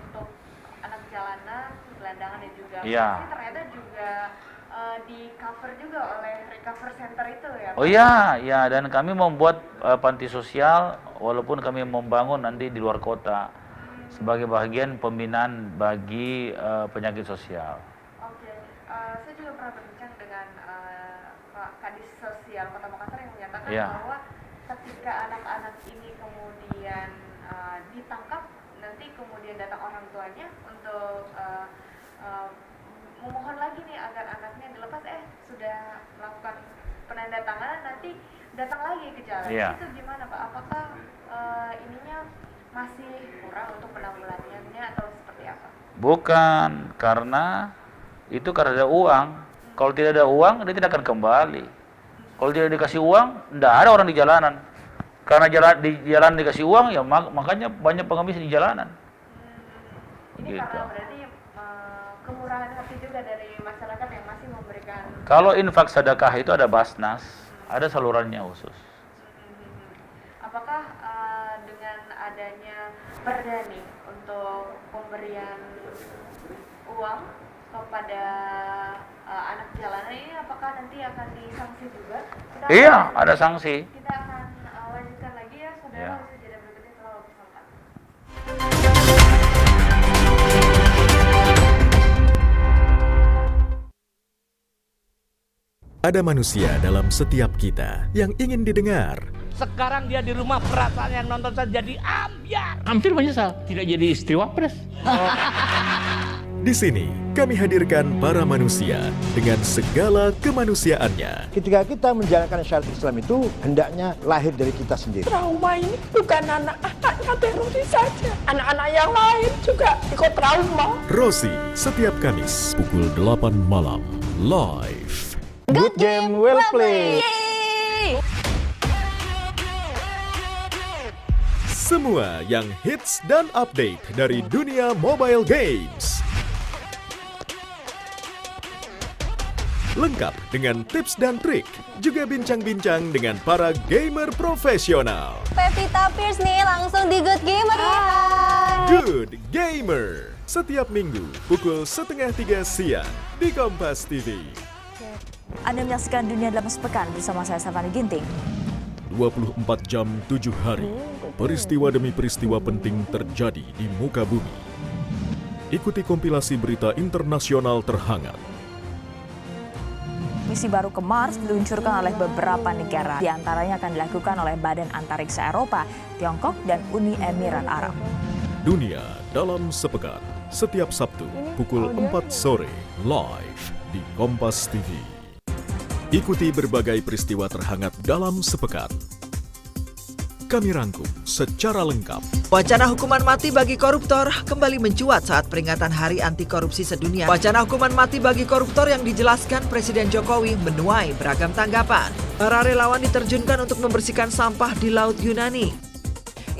untuk anak jalanan, gelandangan dan juga ternyata juga di cover juga oleh recover center itu ya Pak? Oh ya, dan kami membuat panti sosial walaupun kami membangun nanti di luar kota sebagai bagian pembinaan bagi penyakit sosial. Oke, saya juga pernah berbincang dengan Pak Kadis Sosial Kota Makassar yang menyatakan bahwa ketika anak-anak ini kemudian ditangkap, nanti kemudian datang orang tuanya untuk memohon lagi nih agar anaknya dilepas, sudah melakukan penandatanganan, nanti datang lagi ke jalan. Itu gimana Pak? Apakah ininya masih kurang untuk penanggulangannya atau seperti apa? Bukan, karena ada uang. Kalau tidak ada uang, dia tidak akan kembali. Kalau tidak dikasih uang, tidak ada orang di jalanan. Karena di jalan dikasih uang, ya makanya banyak pengemis di jalanan. Ini gitu. Karena berarti kemurahan hati juga dari masyarakat yang masih memberikan. Kalau infak sedekah itu ada Basnas, ada salurannya khusus. Apakah dengan adanya perda nih untuk pemberian uang kepada anak jalanan ini, apakah nanti akan disanksi juga? Iya, ada sanksi. Kita akan lanjutkan lagi ya, saudara. Jeda berikutnya selalu bersama. Ada manusia dalam setiap kita yang ingin didengar. Sekarang dia di rumah, perasaan yang nonton saja jadi ambiar. Hampir menyesal tidak jadi istri wapres. Di sini kami hadirkan para manusia dengan segala kemanusiaannya. Ketika kita menjalankan syariat Islam itu hendaknya lahir dari kita sendiri. Trauma ini bukan anak-anaknya teroris saja, anak-anak yang lain juga ikut trauma. Rosi setiap Kamis pukul 8 malam live. Good game well played. Semua yang hits dan update dari dunia mobile games. Lengkap dengan tips dan trik, juga bincang-bincang dengan para gamer profesional. Pevita Pierce nih, langsung di Good Gamer ya. Good Gamer, setiap minggu pukul 2:30 siang di Kompas TV. Anda menyaksikan Dunia Dalam Sepekan bersama saya Safani Ginting. 24 jam 7 hari, peristiwa demi peristiwa penting terjadi di muka bumi. Ikuti kompilasi berita internasional terhangat. Misi baru ke Mars diluncurkan oleh beberapa negara. Di antaranya akan dilakukan oleh Badan Antariksa Eropa, Tiongkok, dan Uni Emirat Arab. Dunia dalam sepekan, setiap Sabtu pukul 4 sore, live di Kompas TV. Ikuti berbagai peristiwa terhangat dalam sepekan. Kami rangkum secara lengkap. Wacana hukuman mati bagi koruptor kembali mencuat saat peringatan Hari Anti Korupsi Sedunia. Wacana hukuman mati bagi koruptor yang dijelaskan Presiden Jokowi menuai beragam tanggapan. Para relawan diterjunkan untuk membersihkan sampah di Laut Yunani.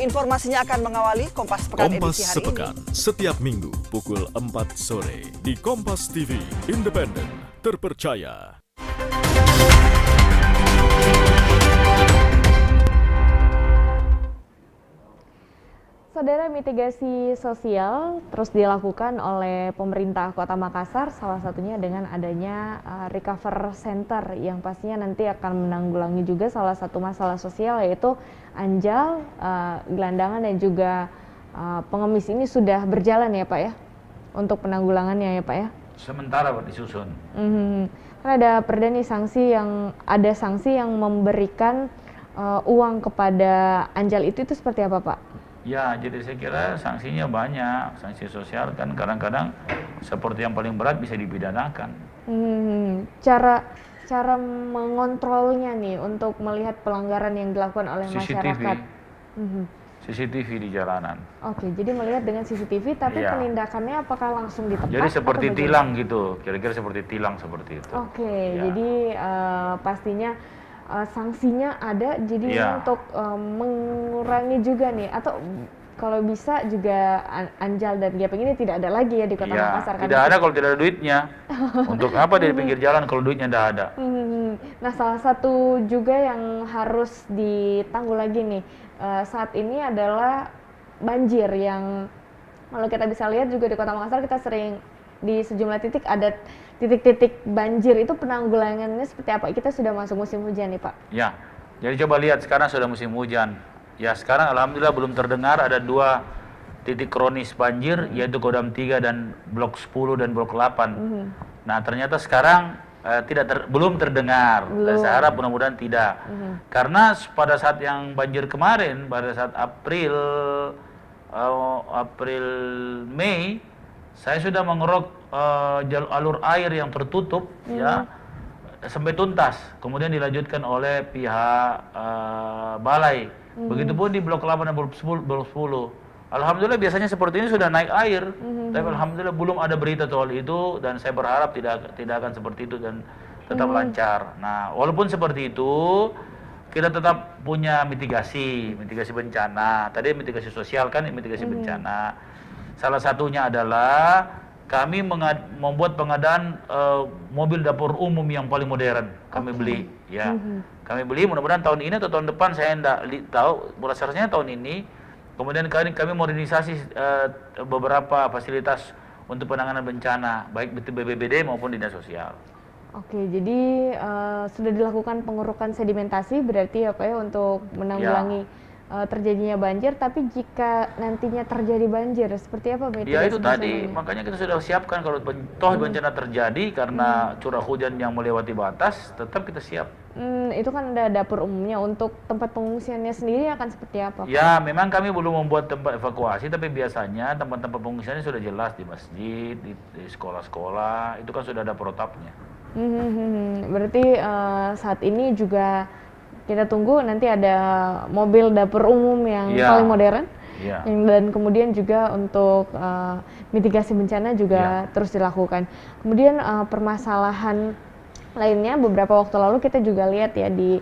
Informasinya akan mengawali Kompas Pekan edisi hari Sepekan, ini. setiap minggu pukul 4 sore di Kompas TV, independen, terpercaya. Saudara, mitigasi sosial terus dilakukan oleh pemerintah Kota Makassar, salah satunya dengan adanya Recover Center yang pastinya nanti akan menanggulangi juga salah satu masalah sosial, yaitu anjal, gelandangan dan juga pengemis. Ini sudah berjalan ya Pak ya, untuk penanggulangannya ya Pak ya? Sementara Pak disusun. Kan ada perda nih ada sanksi yang memberikan uang kepada anjal itu seperti apa Pak? Ya, jadi saya kira sanksinya banyak. Sanksi sosial kan kadang-kadang seperti yang paling berat bisa dipidanakan. Cara mengontrolnya nih untuk melihat pelanggaran yang dilakukan oleh masyarakat. CCTV di jalanan. Oke, jadi melihat dengan CCTV, tapi penindakannya apakah langsung di tempat? Jadi seperti tilang gitu, kira-kira seperti tilang seperti itu. Oke, jadi pastinya sanksinya ada, jadi untuk mengurangi juga nih, atau kalau bisa juga anjal dan gaping ini tidak ada lagi ya di Kota Makassar. Tidak ada kalau tidak ada duitnya. Untuk apa di pinggir jalan kalau duitnya tidak ada? Nah, salah satu juga yang harus ditanggulangi nih saat ini adalah banjir, yang kalau kita bisa lihat juga di Kota Makassar kita sering di sejumlah titik ada titik-titik banjir. Itu penanggulangannya seperti apa? Kita sudah masuk musim hujan nih Pak. Ya, jadi coba lihat sekarang sudah musim hujan. Ya, sekarang alhamdulillah belum terdengar ada 2 titik kronis banjir, yaitu Kodam 3 dan Blok 10 dan Blok 8. Nah, ternyata sekarang belum terdengar. Dan saya harap mudah-mudahan tidak. Karena pada saat yang banjir kemarin, pada saat April Mei, saya sudah mengeruk alur air yang tertutup ya sampai tuntas, kemudian dilanjutkan oleh pihak balai. Begitupun di Blok 8 dan Blok 10. Alhamdulillah biasanya seperti ini sudah naik air, tapi alhamdulillah belum ada berita soal itu, dan saya berharap tidak akan seperti itu dan tetap lancar. Nah, walaupun seperti itu, kita tetap punya mitigasi bencana. Tadi mitigasi sosial kan, mitigasi bencana. Salah satunya adalah kami membuat pengadaan mobil dapur umum yang paling modern. Kami beli, ya. Kami beli, mudah-mudahan tahun ini atau tahun depan, saya tidak tahu. Rasanya tahun ini. Kemudian kami modernisasi beberapa fasilitas untuk penanganan bencana, baik BPBD maupun dinas sosial. Oke, jadi sudah dilakukan pengurukan sedimentasi berarti apa ya untuk menanggulangi terjadinya banjir. Tapi jika nantinya terjadi banjir, seperti apa Pak? Ya itu tadi, makanya kita sudah siapkan kalau toh bencana terjadi karena curah hujan yang melewati batas, tetap kita siap. Itu kan ada dapur umumnya. Untuk tempat pengungsiannya sendiri akan seperti apa Pak? Ya, memang kami belum membuat tempat evakuasi, tapi biasanya tempat-tempat pengungsiannya sudah jelas di masjid, di sekolah-sekolah, itu kan sudah ada protapnya. Berarti saat ini juga kita tunggu nanti ada mobil dapur umum yang paling modern, dan kemudian juga untuk mitigasi bencana juga terus dilakukan. Kemudian permasalahan lainnya, beberapa waktu lalu kita juga lihat ya di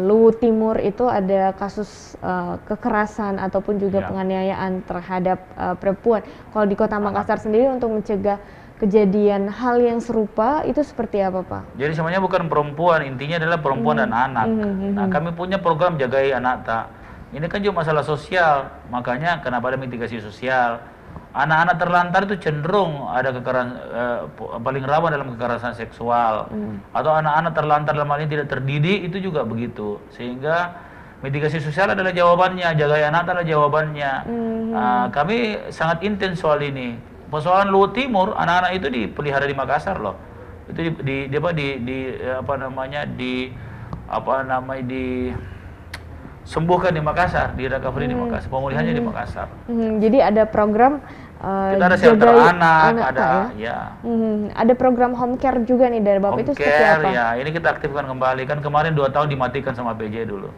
Luwu Timur itu ada kasus kekerasan ataupun juga penganiayaan terhadap perempuan. Kalau di Kota Makassar sendiri untuk mencegah kejadian hal yang serupa itu seperti apa Pak? Jadi semuanya bukan perempuan, intinya adalah perempuan dan anak. Nah, kami punya program Jagai Anak Tak. Ini kan juga masalah sosial, makanya kenapa ada mitigasi sosial. Anak-anak terlantar itu cenderung ada kekerasan, paling rawan dalam kekerasan seksual. Atau anak-anak terlantar dalam hal ini tidak terdidik, itu juga begitu. Sehingga mitigasi sosial adalah jawabannya, Jagai Anak Tak adalah jawabannya. Kami sangat intens soal ini. Persoalan Luwu Timur, anak-anak itu dipelihara di Makassar loh. Itu sembuhkan di Makassar, di recovery di Makassar, pemulihannya di Makassar. Jadi ada program kita ada shelter anak, ada ya. Ada program home care juga nih dari Bapak, home itu seperti care, apa? ya, ini kita aktifkan kembali, kan kemarin 2 tahun dimatikan sama PJ dulu.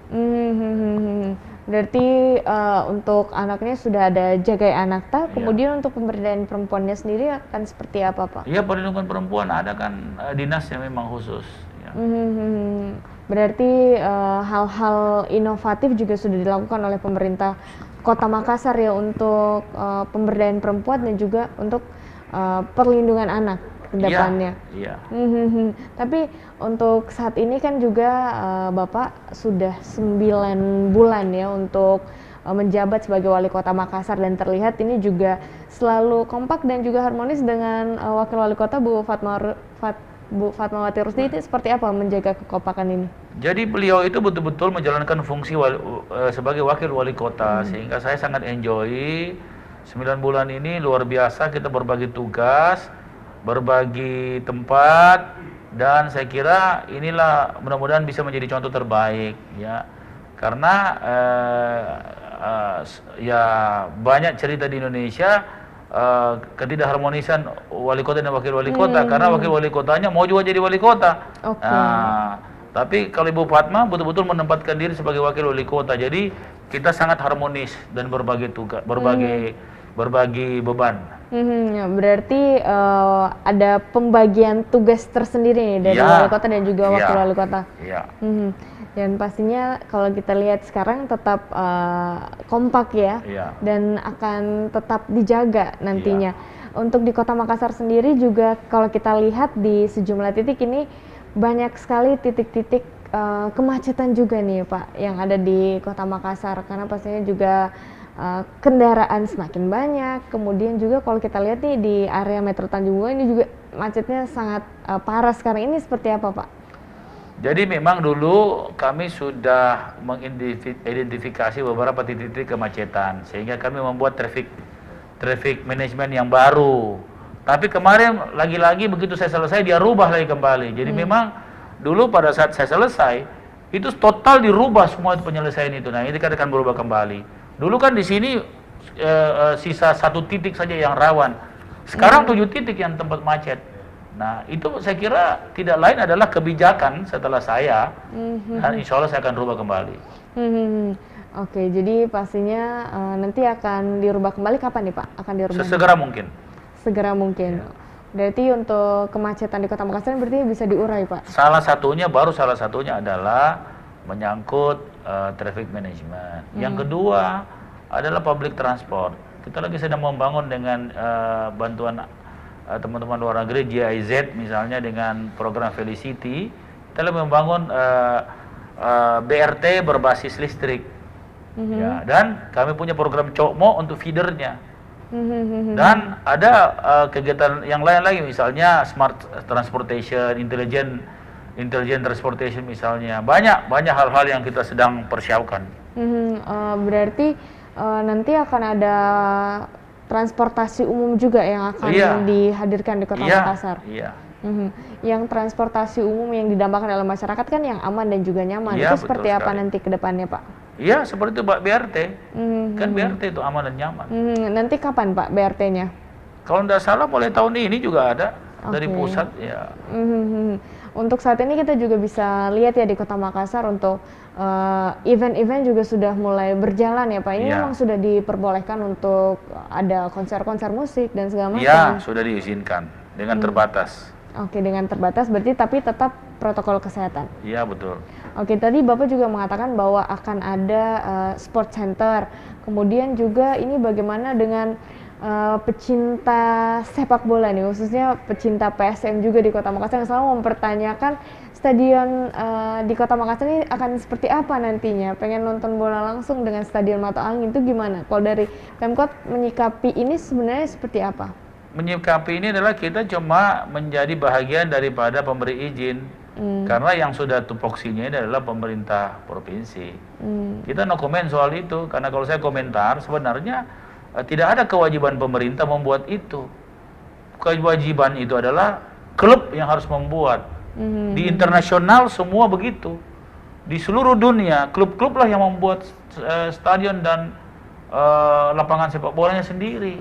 Berarti untuk anaknya sudah ada Jagai Anak Ta, kemudian untuk pemberdayaan perempuannya sendiri akan seperti apa, Pak? Iya, perlindungan perempuan ada kan dinasnya memang khusus. Ya. Berarti hal-hal inovatif juga sudah dilakukan oleh pemerintah Kota Makassar ya untuk pemberdayaan perempuan dan juga untuk perlindungan anak ke depannya. Iya. Tapi untuk saat ini kan juga Bapak sudah 9 bulan ya untuk menjabat sebagai Wali Kota Makassar, dan terlihat ini juga selalu kompak dan juga harmonis dengan Wakil Wali Kota Bu Fatmawati Rusdi. Itu seperti apa menjaga kekompakan ini? Jadi beliau itu betul-betul menjalankan fungsi sebagai Wakil Wali Kota, sehingga saya sangat enjoy 9 bulan ini. Luar biasa, kita berbagi tugas, berbagi tempat, dan saya kira inilah mudah-mudahan bisa menjadi contoh terbaik ya, karena ya banyak cerita di Indonesia ketidakharmonisan wali kota dan wakil wali kota, karena wakil wali kotanya mau juga jadi wali kota. Tapi kalau Ibu Fatma betul-betul menempatkan diri sebagai wakil wali kota, jadi kita sangat harmonis dan berbagi tugas, berbagi beban. Berarti ada pembagian tugas tersendiri nih dari wali kota dan juga wakil wali kota. Dan pastinya kalau kita lihat sekarang tetap kompak ya, dan akan tetap dijaga nantinya. Untuk di Kota Makassar sendiri juga kalau kita lihat di sejumlah titik ini banyak sekali titik-titik kemacetan juga nih Pak yang ada di Kota Makassar, karena pastinya juga kendaraan semakin banyak. Kemudian juga kalau kita lihat nih di area Metro Tanjung Bungau ini juga macetnya sangat parah sekarang. Ini seperti apa Pak? Jadi memang dulu kami sudah mengidentifikasi beberapa titik-titik kemacetan, sehingga kami membuat traffic management yang baru. Tapi kemarin lagi-lagi begitu saya selesai dia rubah lagi kembali. Jadi memang dulu pada saat saya selesai itu total dirubah semua penyelesaian itu. Nah ini kan akan berubah kembali. Dulu kan di sini sisa 1 titik saja yang rawan. Sekarang 7 titik yang tempat macet. Nah itu saya kira tidak lain adalah kebijakan setelah saya, dan insya Allah saya akan rubah kembali. Oke, jadi pastinya nanti akan dirubah kembali kapan nih Pak? Akan dirubah? Sesegera mungkin. Segera mungkin. Berarti untuk kemacetan di Kota Makassar berarti bisa diurai Pak? Salah satunya adalah menyangkut traffic management. Yang kedua adalah public transport. Kita lagi sedang membangun dengan bantuan teman-teman luar negeri, GIZ misalnya, dengan program Felicity. Kita lagi membangun BRT berbasis listrik. Ya, dan kami punya program Cokmo untuk feedernya. Dan ada kegiatan yang lain lagi, misalnya smart transportation, intelligent transportation misalnya. Banyak hal-hal yang kita sedang persiapkan. Berarti nanti akan ada transportasi umum juga yang akan dihadirkan di Kota Makassar. Yang transportasi umum yang didambakan oleh masyarakat kan yang aman dan juga nyaman. Itu seperti apa nanti ke depannya Pak? Iya, seperti itu Pak, BRT. Kan BRT itu aman dan nyaman. Nanti kapan Pak BRT-nya? Kalau tidak salah mulai tahun ini juga ada dari pusat ya. Untuk saat ini kita juga bisa lihat ya di Kota Makassar untuk event-event juga sudah mulai berjalan ya Pak. Ini memang sudah diperbolehkan untuk ada konser-konser musik dan segala macam. Iya, sudah diizinkan dengan terbatas. Oke, dengan terbatas berarti tapi tetap protokol kesehatan. Iya, betul. Oke, tadi Bapak juga mengatakan bahwa akan ada sport center. Kemudian juga ini bagaimana dengan pecinta sepak bola nih, khususnya pecinta PSM juga di Kota Makassar yang selalu mempertanyakan stadion di Kota Makassar ini akan seperti apa nantinya. Pengen nonton bola langsung dengan Stadion Mata Angin itu gimana? Kalau dari Pemkot menyikapi ini sebenarnya seperti apa? Menyikapi ini adalah kita cuma menjadi bahagian daripada pemberi izin. Karena yang sudah tupoksinya ini adalah pemerintah provinsi. Kita no komen soal itu, karena kalau saya komentar sebenarnya tidak ada kewajiban pemerintah membuat itu. Kewajiban itu adalah klub yang harus membuat. Di internasional semua begitu. di seluruh dunia klub-klub lah yang membuat stadion dan lapangan sepak bolanya sendiri.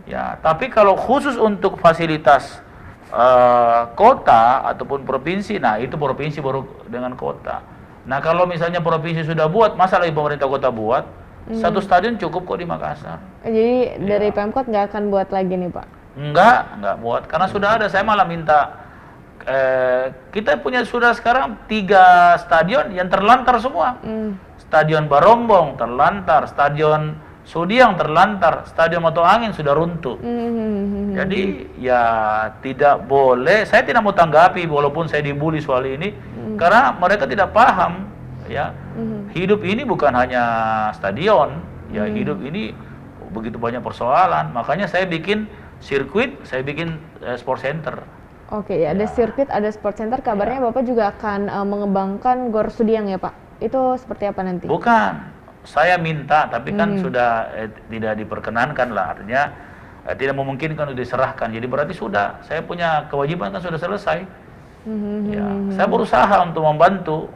Ya, tapi kalau khusus untuk fasilitas kota ataupun provinsi, nah itu provinsi baru dengan kota. Nah kalau misalnya provinsi sudah buat, masa lagi pemerintah kota buat? Satu stadion cukup kok di Makassar. Jadi dari Pemkot nggak akan buat lagi nih Pak? Nggak buat, karena sudah ada. Saya malah minta, kita punya sudah sekarang 3 stadion yang terlantar semua. Stadion Barombong terlantar, Stadion Sudiang terlantar, Stadion Mato Angin sudah runtuh. Jadi ya tidak boleh, saya tidak mau tanggapi walaupun saya dibully soal ini, karena mereka tidak paham ya. Hidup ini bukan hanya stadion, ya hidup ini begitu banyak persoalan. Makanya saya bikin sirkuit, saya bikin sport center. Oke, ada sirkuit, ada sport center. Kabarnya Bapak juga akan mengembangkan Gor Sudiang ya Pak? Itu seperti apa nanti? Bukan, saya minta, tapi kan sudah tidak diperkenankan lah. Artinya tidak memungkinkan untuk diserahkan. Jadi berarti sudah, saya punya kewajiban kan sudah selesai. Ya, saya berusaha untuk membantu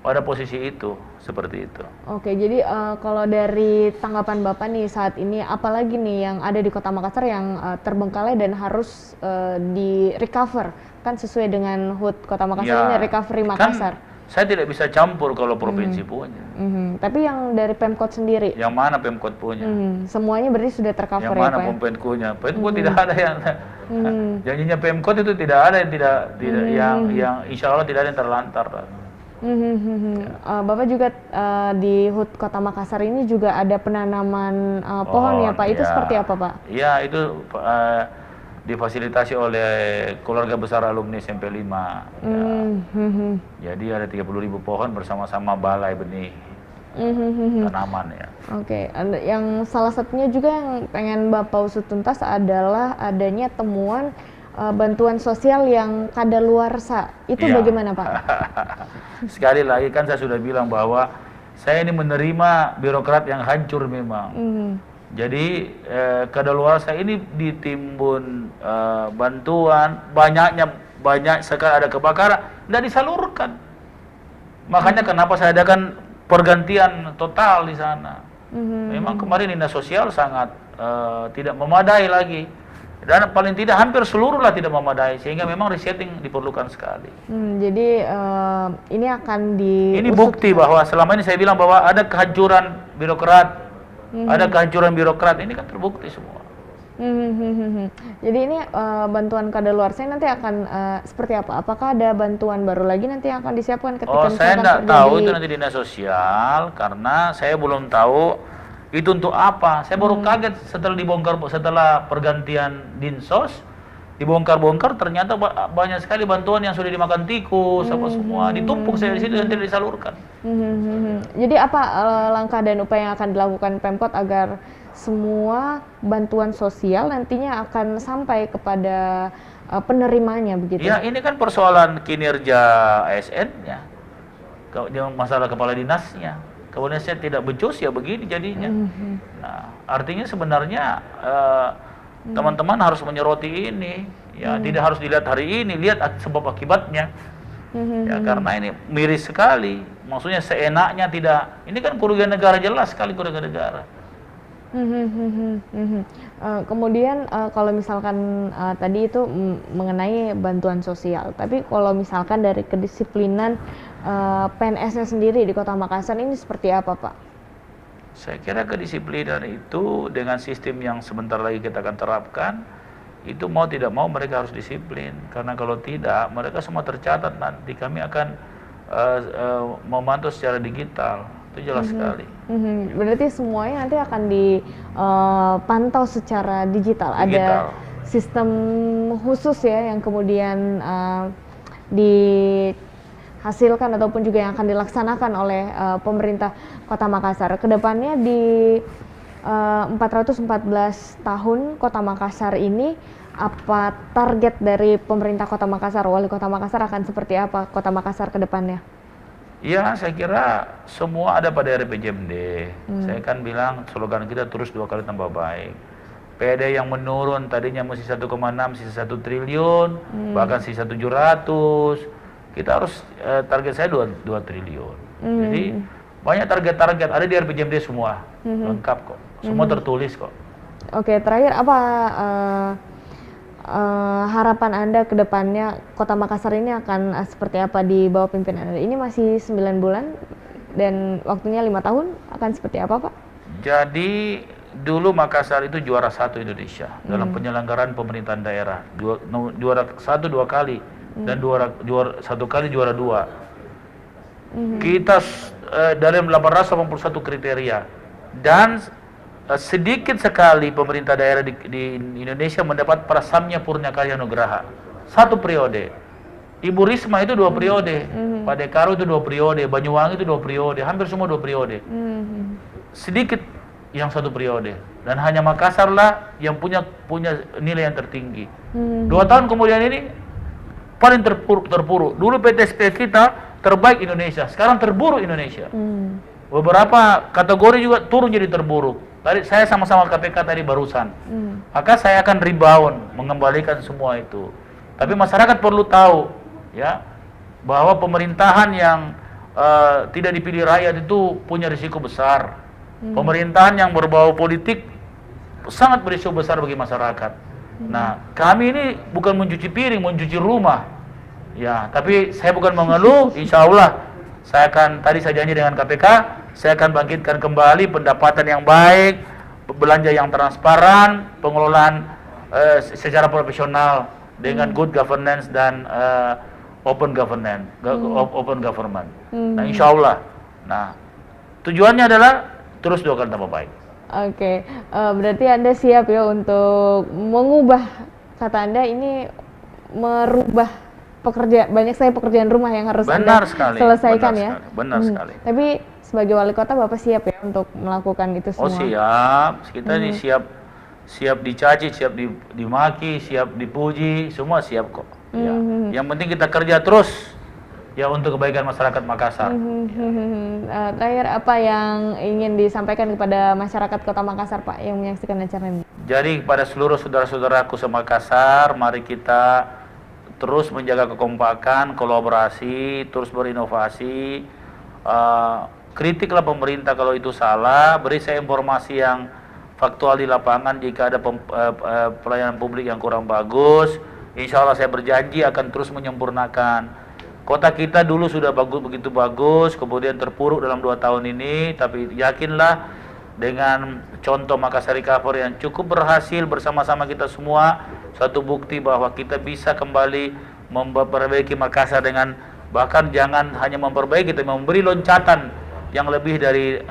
pada posisi itu, seperti itu. Oke, jadi kalau dari tanggapan Bapak nih saat ini, apalagi nih yang ada di Kota Makassar yang terbengkalai dan harus di recover, kan sesuai dengan HUT Kota Makassar ini recovery Makassar. Kan, saya tidak bisa campur kalau provinsi punya. Tapi yang dari Pemkot sendiri? Yang mana Pemkot punya? Semuanya berarti sudah tercover ya Pak? Yang mana Pemkotnya? Pemkot tidak ada yang janjinya Pemkot itu tidak ada yang yang insya Allah tidak ada yang terlantar. Bapak juga di HUT Kota Makassar ini juga ada penanaman pohon ya Pak, itu seperti apa Pak? Iya, itu difasilitasi oleh keluarga besar alumni SMP 5 ya. Jadi ada 30.000 pohon bersama-sama balai benih tanaman ya. Oke, yang salah satunya juga yang pengen Bapak usut tuntas adalah adanya temuan bantuan sosial yang kadaluarsa. Itu bagaimana Pak? Sekali lagi kan saya sudah bilang bahwa saya ini menerima birokrat yang hancur memang. Jadi kadaluarsa ini ditimbun bantuan, banyak sekali ada kebakaran, tidak disalurkan. Makanya kenapa saya adakan pergantian total di sana. Memang kemarin dinas sosial sangat tidak memadai lagi. Dan paling tidak hampir seluruh lah tidak memadai, sehingga memang resetting diperlukan sekali. Jadi ini akan Ini bukti bahwa selama ini saya bilang bahwa ada kehancuran birokrat, ada kehancuran birokrat, ini kan terbukti semua. Jadi ini bantuan kadaluarsa nanti akan seperti apa? Apakah ada bantuan baru lagi nanti yang akan disiapkan ketika saya tidak tahu itu nanti dinas sosial, karena saya belum tahu itu untuk apa. Saya baru kaget setelah dibongkar, setelah pergantian dinsos, dibongkar-bongkar ternyata banyak sekali bantuan yang sudah dimakan tikus, apa semua ditumpuk saya di situ dan tidak disalurkan. Jadi apa langkah dan upaya yang akan dilakukan Pemkot agar semua bantuan sosial nantinya akan sampai kepada penerimanya begitu? Ya, ini kan persoalan kinerja ASN ya, masalah kepala dinasnya. Kemudian saya tidak becus ya begini jadinya. Nah, artinya sebenarnya teman-teman harus menyoroti ini. Ya, tidak harus dilihat hari ini, lihat sebab akibatnya. Ya, karena ini miris sekali. Maksudnya seenaknya tidak. Ini kan kerugian negara, jelas sekali kerugian negara. Kemudian kalau misalkan tadi itu mengenai bantuan sosial, tapi kalau misalkan dari kedisiplinan PNS-nya sendiri di Kota Makassar ini seperti apa Pak? Saya kira kedisiplinan itu dengan sistem yang sebentar lagi kita akan terapkan, itu mau tidak mau mereka harus disiplin, karena kalau tidak mereka semua tercatat, nanti kami akan memantau secara digital. Itu jelas sekali. Berarti semuanya nanti akan dipantau secara digital. Ada sistem khusus ya yang kemudian dihasilkan ataupun juga yang akan dilaksanakan oleh pemerintah Kota Makassar. Kedepannya di 414 tahun Kota Makassar ini, apa target dari pemerintah Kota Makassar, Wali Kota Makassar akan seperti apa Kota Makassar ke depannya? Ya, saya kira semua ada pada RPJMD. Saya kan bilang slogan kita terus 2 kali tambah baik. PD yang menurun tadinya mesti 1,6 sisa 1 triliun, bahkan sisa 700. kita harus target saya 2 triliun. Jadi banyak target-target ada di RPJMD semua, lengkap kok, semua tertulis kok. Oke, terakhir apa harapan Anda ke depannya Kota Makassar ini akan seperti apa di bawah pimpinan Anda? Ini masih 9 bulan dan waktunya 5 tahun, akan seperti apa Pak? Jadi dulu Makassar itu juara 1 Indonesia dalam penyelenggaraan pemerintahan daerah, juara 1 2 kali dan juara 1 kali juara 2. Kita dalam 881 kriteria dan sedikit sekali pemerintah daerah di Indonesia mendapat prasamnya Purnya Karya Nugraha 1 periode. Ibu Risma itu 2 periode, Pak Dekaro itu 2 periode, Banyuwangi itu 2 periode, hampir semua 2 periode. Sedikit yang 1 periode dan hanya Makassar lah yang punya nilai yang tertinggi. 2 tahun kemudian ini paling terpuruk. Dulu PTSP kita terbaik Indonesia, sekarang terburuk Indonesia. Beberapa kategori juga turun jadi terburuk. Tadi saya sama-sama KPK tadi barusan. Maka saya akan rebound, mengembalikan semua itu. Tapi masyarakat perlu tahu ya bahwa pemerintahan yang tidak dipilih rakyat itu punya risiko besar. Pemerintahan yang berbau politik sangat berisiko besar bagi masyarakat. Nah, kami ini bukan mencuci piring, mencuci rumah. Ya, tapi saya bukan mengeluh, insya Allah tadi saya janji dengan KPK, saya akan bangkitkan kembali pendapatan yang baik, belanja yang transparan, pengelolaan secara profesional dengan good governance dan open government. Nah, insya Allah. Nah, tujuannya adalah terus 2 kali tambah baik. Oke, berarti Anda siap ya untuk mengubah, kata Anda ini merubah banyak sekali pekerjaan rumah yang harus Anda selesaikan ya. Benar sekali. Tapi sebagai wali kota Bapak siap ya untuk melakukan itu semua? Oh siap, kita ini siap dicaci, siap dimaki, siap dipuji, semua siap kok. Ya. Yang penting kita kerja terus ya untuk kebaikan masyarakat Makassar. Terakhir apa yang ingin disampaikan kepada masyarakat Kota Makassar Pak yang menyaksikan acara ini? Jadi kepada seluruh saudara-saudaraku se-Makassar, mari kita terus menjaga kekompakan, kolaborasi, terus berinovasi. Kritiklah pemerintah kalau itu salah, beri saya informasi yang faktual di lapangan jika ada pelayanan publik yang kurang bagus. Insya Allah saya berjanji akan terus menyempurnakan. Kota kita dulu sudah begitu bagus, kemudian terpuruk dalam 2 tahun ini, tapi yakinlah dengan contoh Makassar Recovery yang cukup berhasil bersama-sama kita semua, satu bukti bahwa kita bisa kembali memperbaiki Makassar dengan bahkan jangan hanya memperbaiki, tapi memberi loncatan yang lebih dari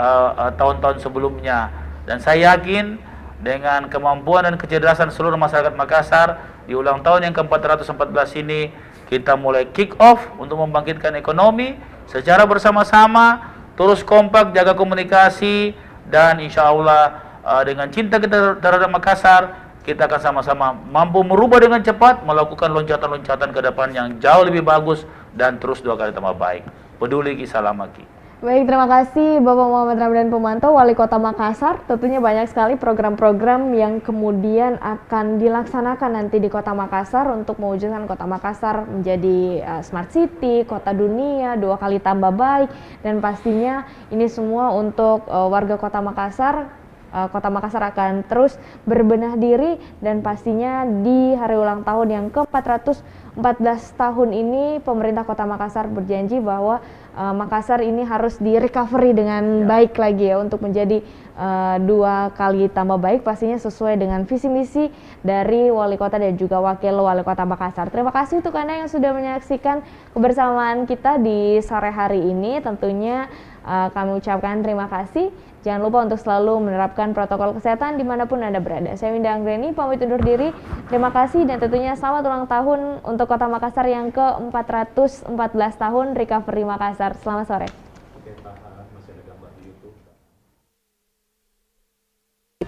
tahun-tahun sebelumnya. Dan saya yakin dengan kemampuan dan kecerdasan seluruh masyarakat Makassar di ulang tahun yang ke-414 ini, kita mulai kick off untuk membangkitkan ekonomi secara bersama-sama, terus kompak, jaga komunikasi, dan insya Allah dengan cinta kita terhadap Makassar, kita akan sama-sama mampu merubah dengan cepat, melakukan loncatan-loncatan ke depan yang jauh lebih bagus dan terus 2 kali tambah baik. Peduli Ki Salamaki. Baik, terima kasih Bapak Muhammad Ramdan Pomanto, Wali Kota Makassar. Tentunya banyak sekali program-program yang kemudian akan dilaksanakan nanti di Kota Makassar untuk mewujudkan Kota Makassar menjadi Smart City, Kota Dunia, 2 kali tambah baik. Dan pastinya ini semua untuk warga Kota Makassar. Kota Makassar akan terus berbenah diri dan pastinya di hari ulang tahun yang ke-414 tahun ini pemerintah Kota Makassar berjanji bahwa Makassar ini harus di-recovery dengan baik lagi ya untuk menjadi 2 kali tambah baik, pastinya sesuai dengan visi misi dari Wali Kota dan juga Wakil Wali Kota Makassar. Terima kasih untuk Anda yang sudah menyaksikan kebersamaan kita di sore hari ini. Tentunya kami ucapkan terima kasih. Jangan lupa untuk selalu menerapkan protokol kesehatan dimanapun Anda berada. Saya Winda Anggreni, pamit undur diri. Terima kasih dan tentunya selamat ulang tahun untuk Kota Makassar yang ke-414 tahun Recovery Makassar. Selamat sore.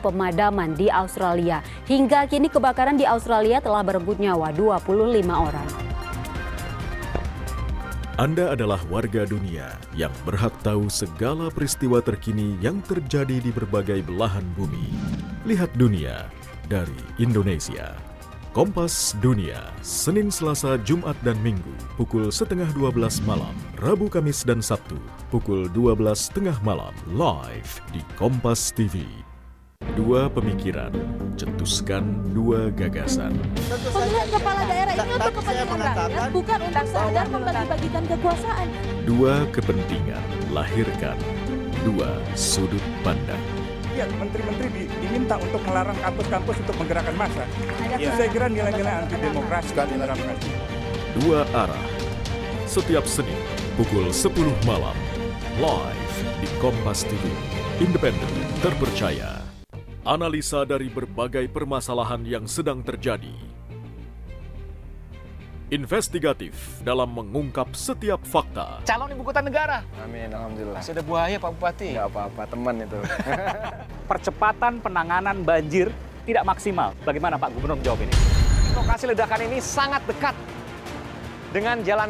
Pemadaman di Australia. Hingga kini kebakaran di Australia telah merenggut nyawa 25 orang. Anda adalah warga dunia yang berhak tahu segala peristiwa terkini yang terjadi di berbagai belahan bumi. Lihat dunia dari Indonesia. Kompas Dunia, Senin, Selasa, Jumat, dan Minggu, pukul 11:30 malam, Rabu, Kamis, dan Sabtu, pukul 12:30 malam, live di Kompas TV. Dua pemikiran, cetuskan dua gagasan. Pemilihan kepala daerah ini untuk kepentingan rakyat, bukan untuk sekedar membagi-bagikan kekuasaan. Dua kepentingan, lahirkan dua sudut pandang. Ya, menteri-menteri diminta untuk melarang kampus-kampus untuk menggerakkan massa. Itu saya kira nilai-nilai anti demokrasi kan diterapkan. Dua arah, setiap Senin pukul 10 malam, live di Kompas TV, independen, terpercaya. Analisa dari berbagai permasalahan yang sedang terjadi. Investigatif dalam mengungkap setiap fakta. Calon ibu kota negara. Amin, alhamdulillah. Masih ada buaya Pak Bupati. Nggak apa-apa, teman itu. Percepatan penanganan banjir tidak maksimal. Bagaimana Pak Gubernur menjawab ini? Lokasi ledakan ini sangat dekat dengan jalan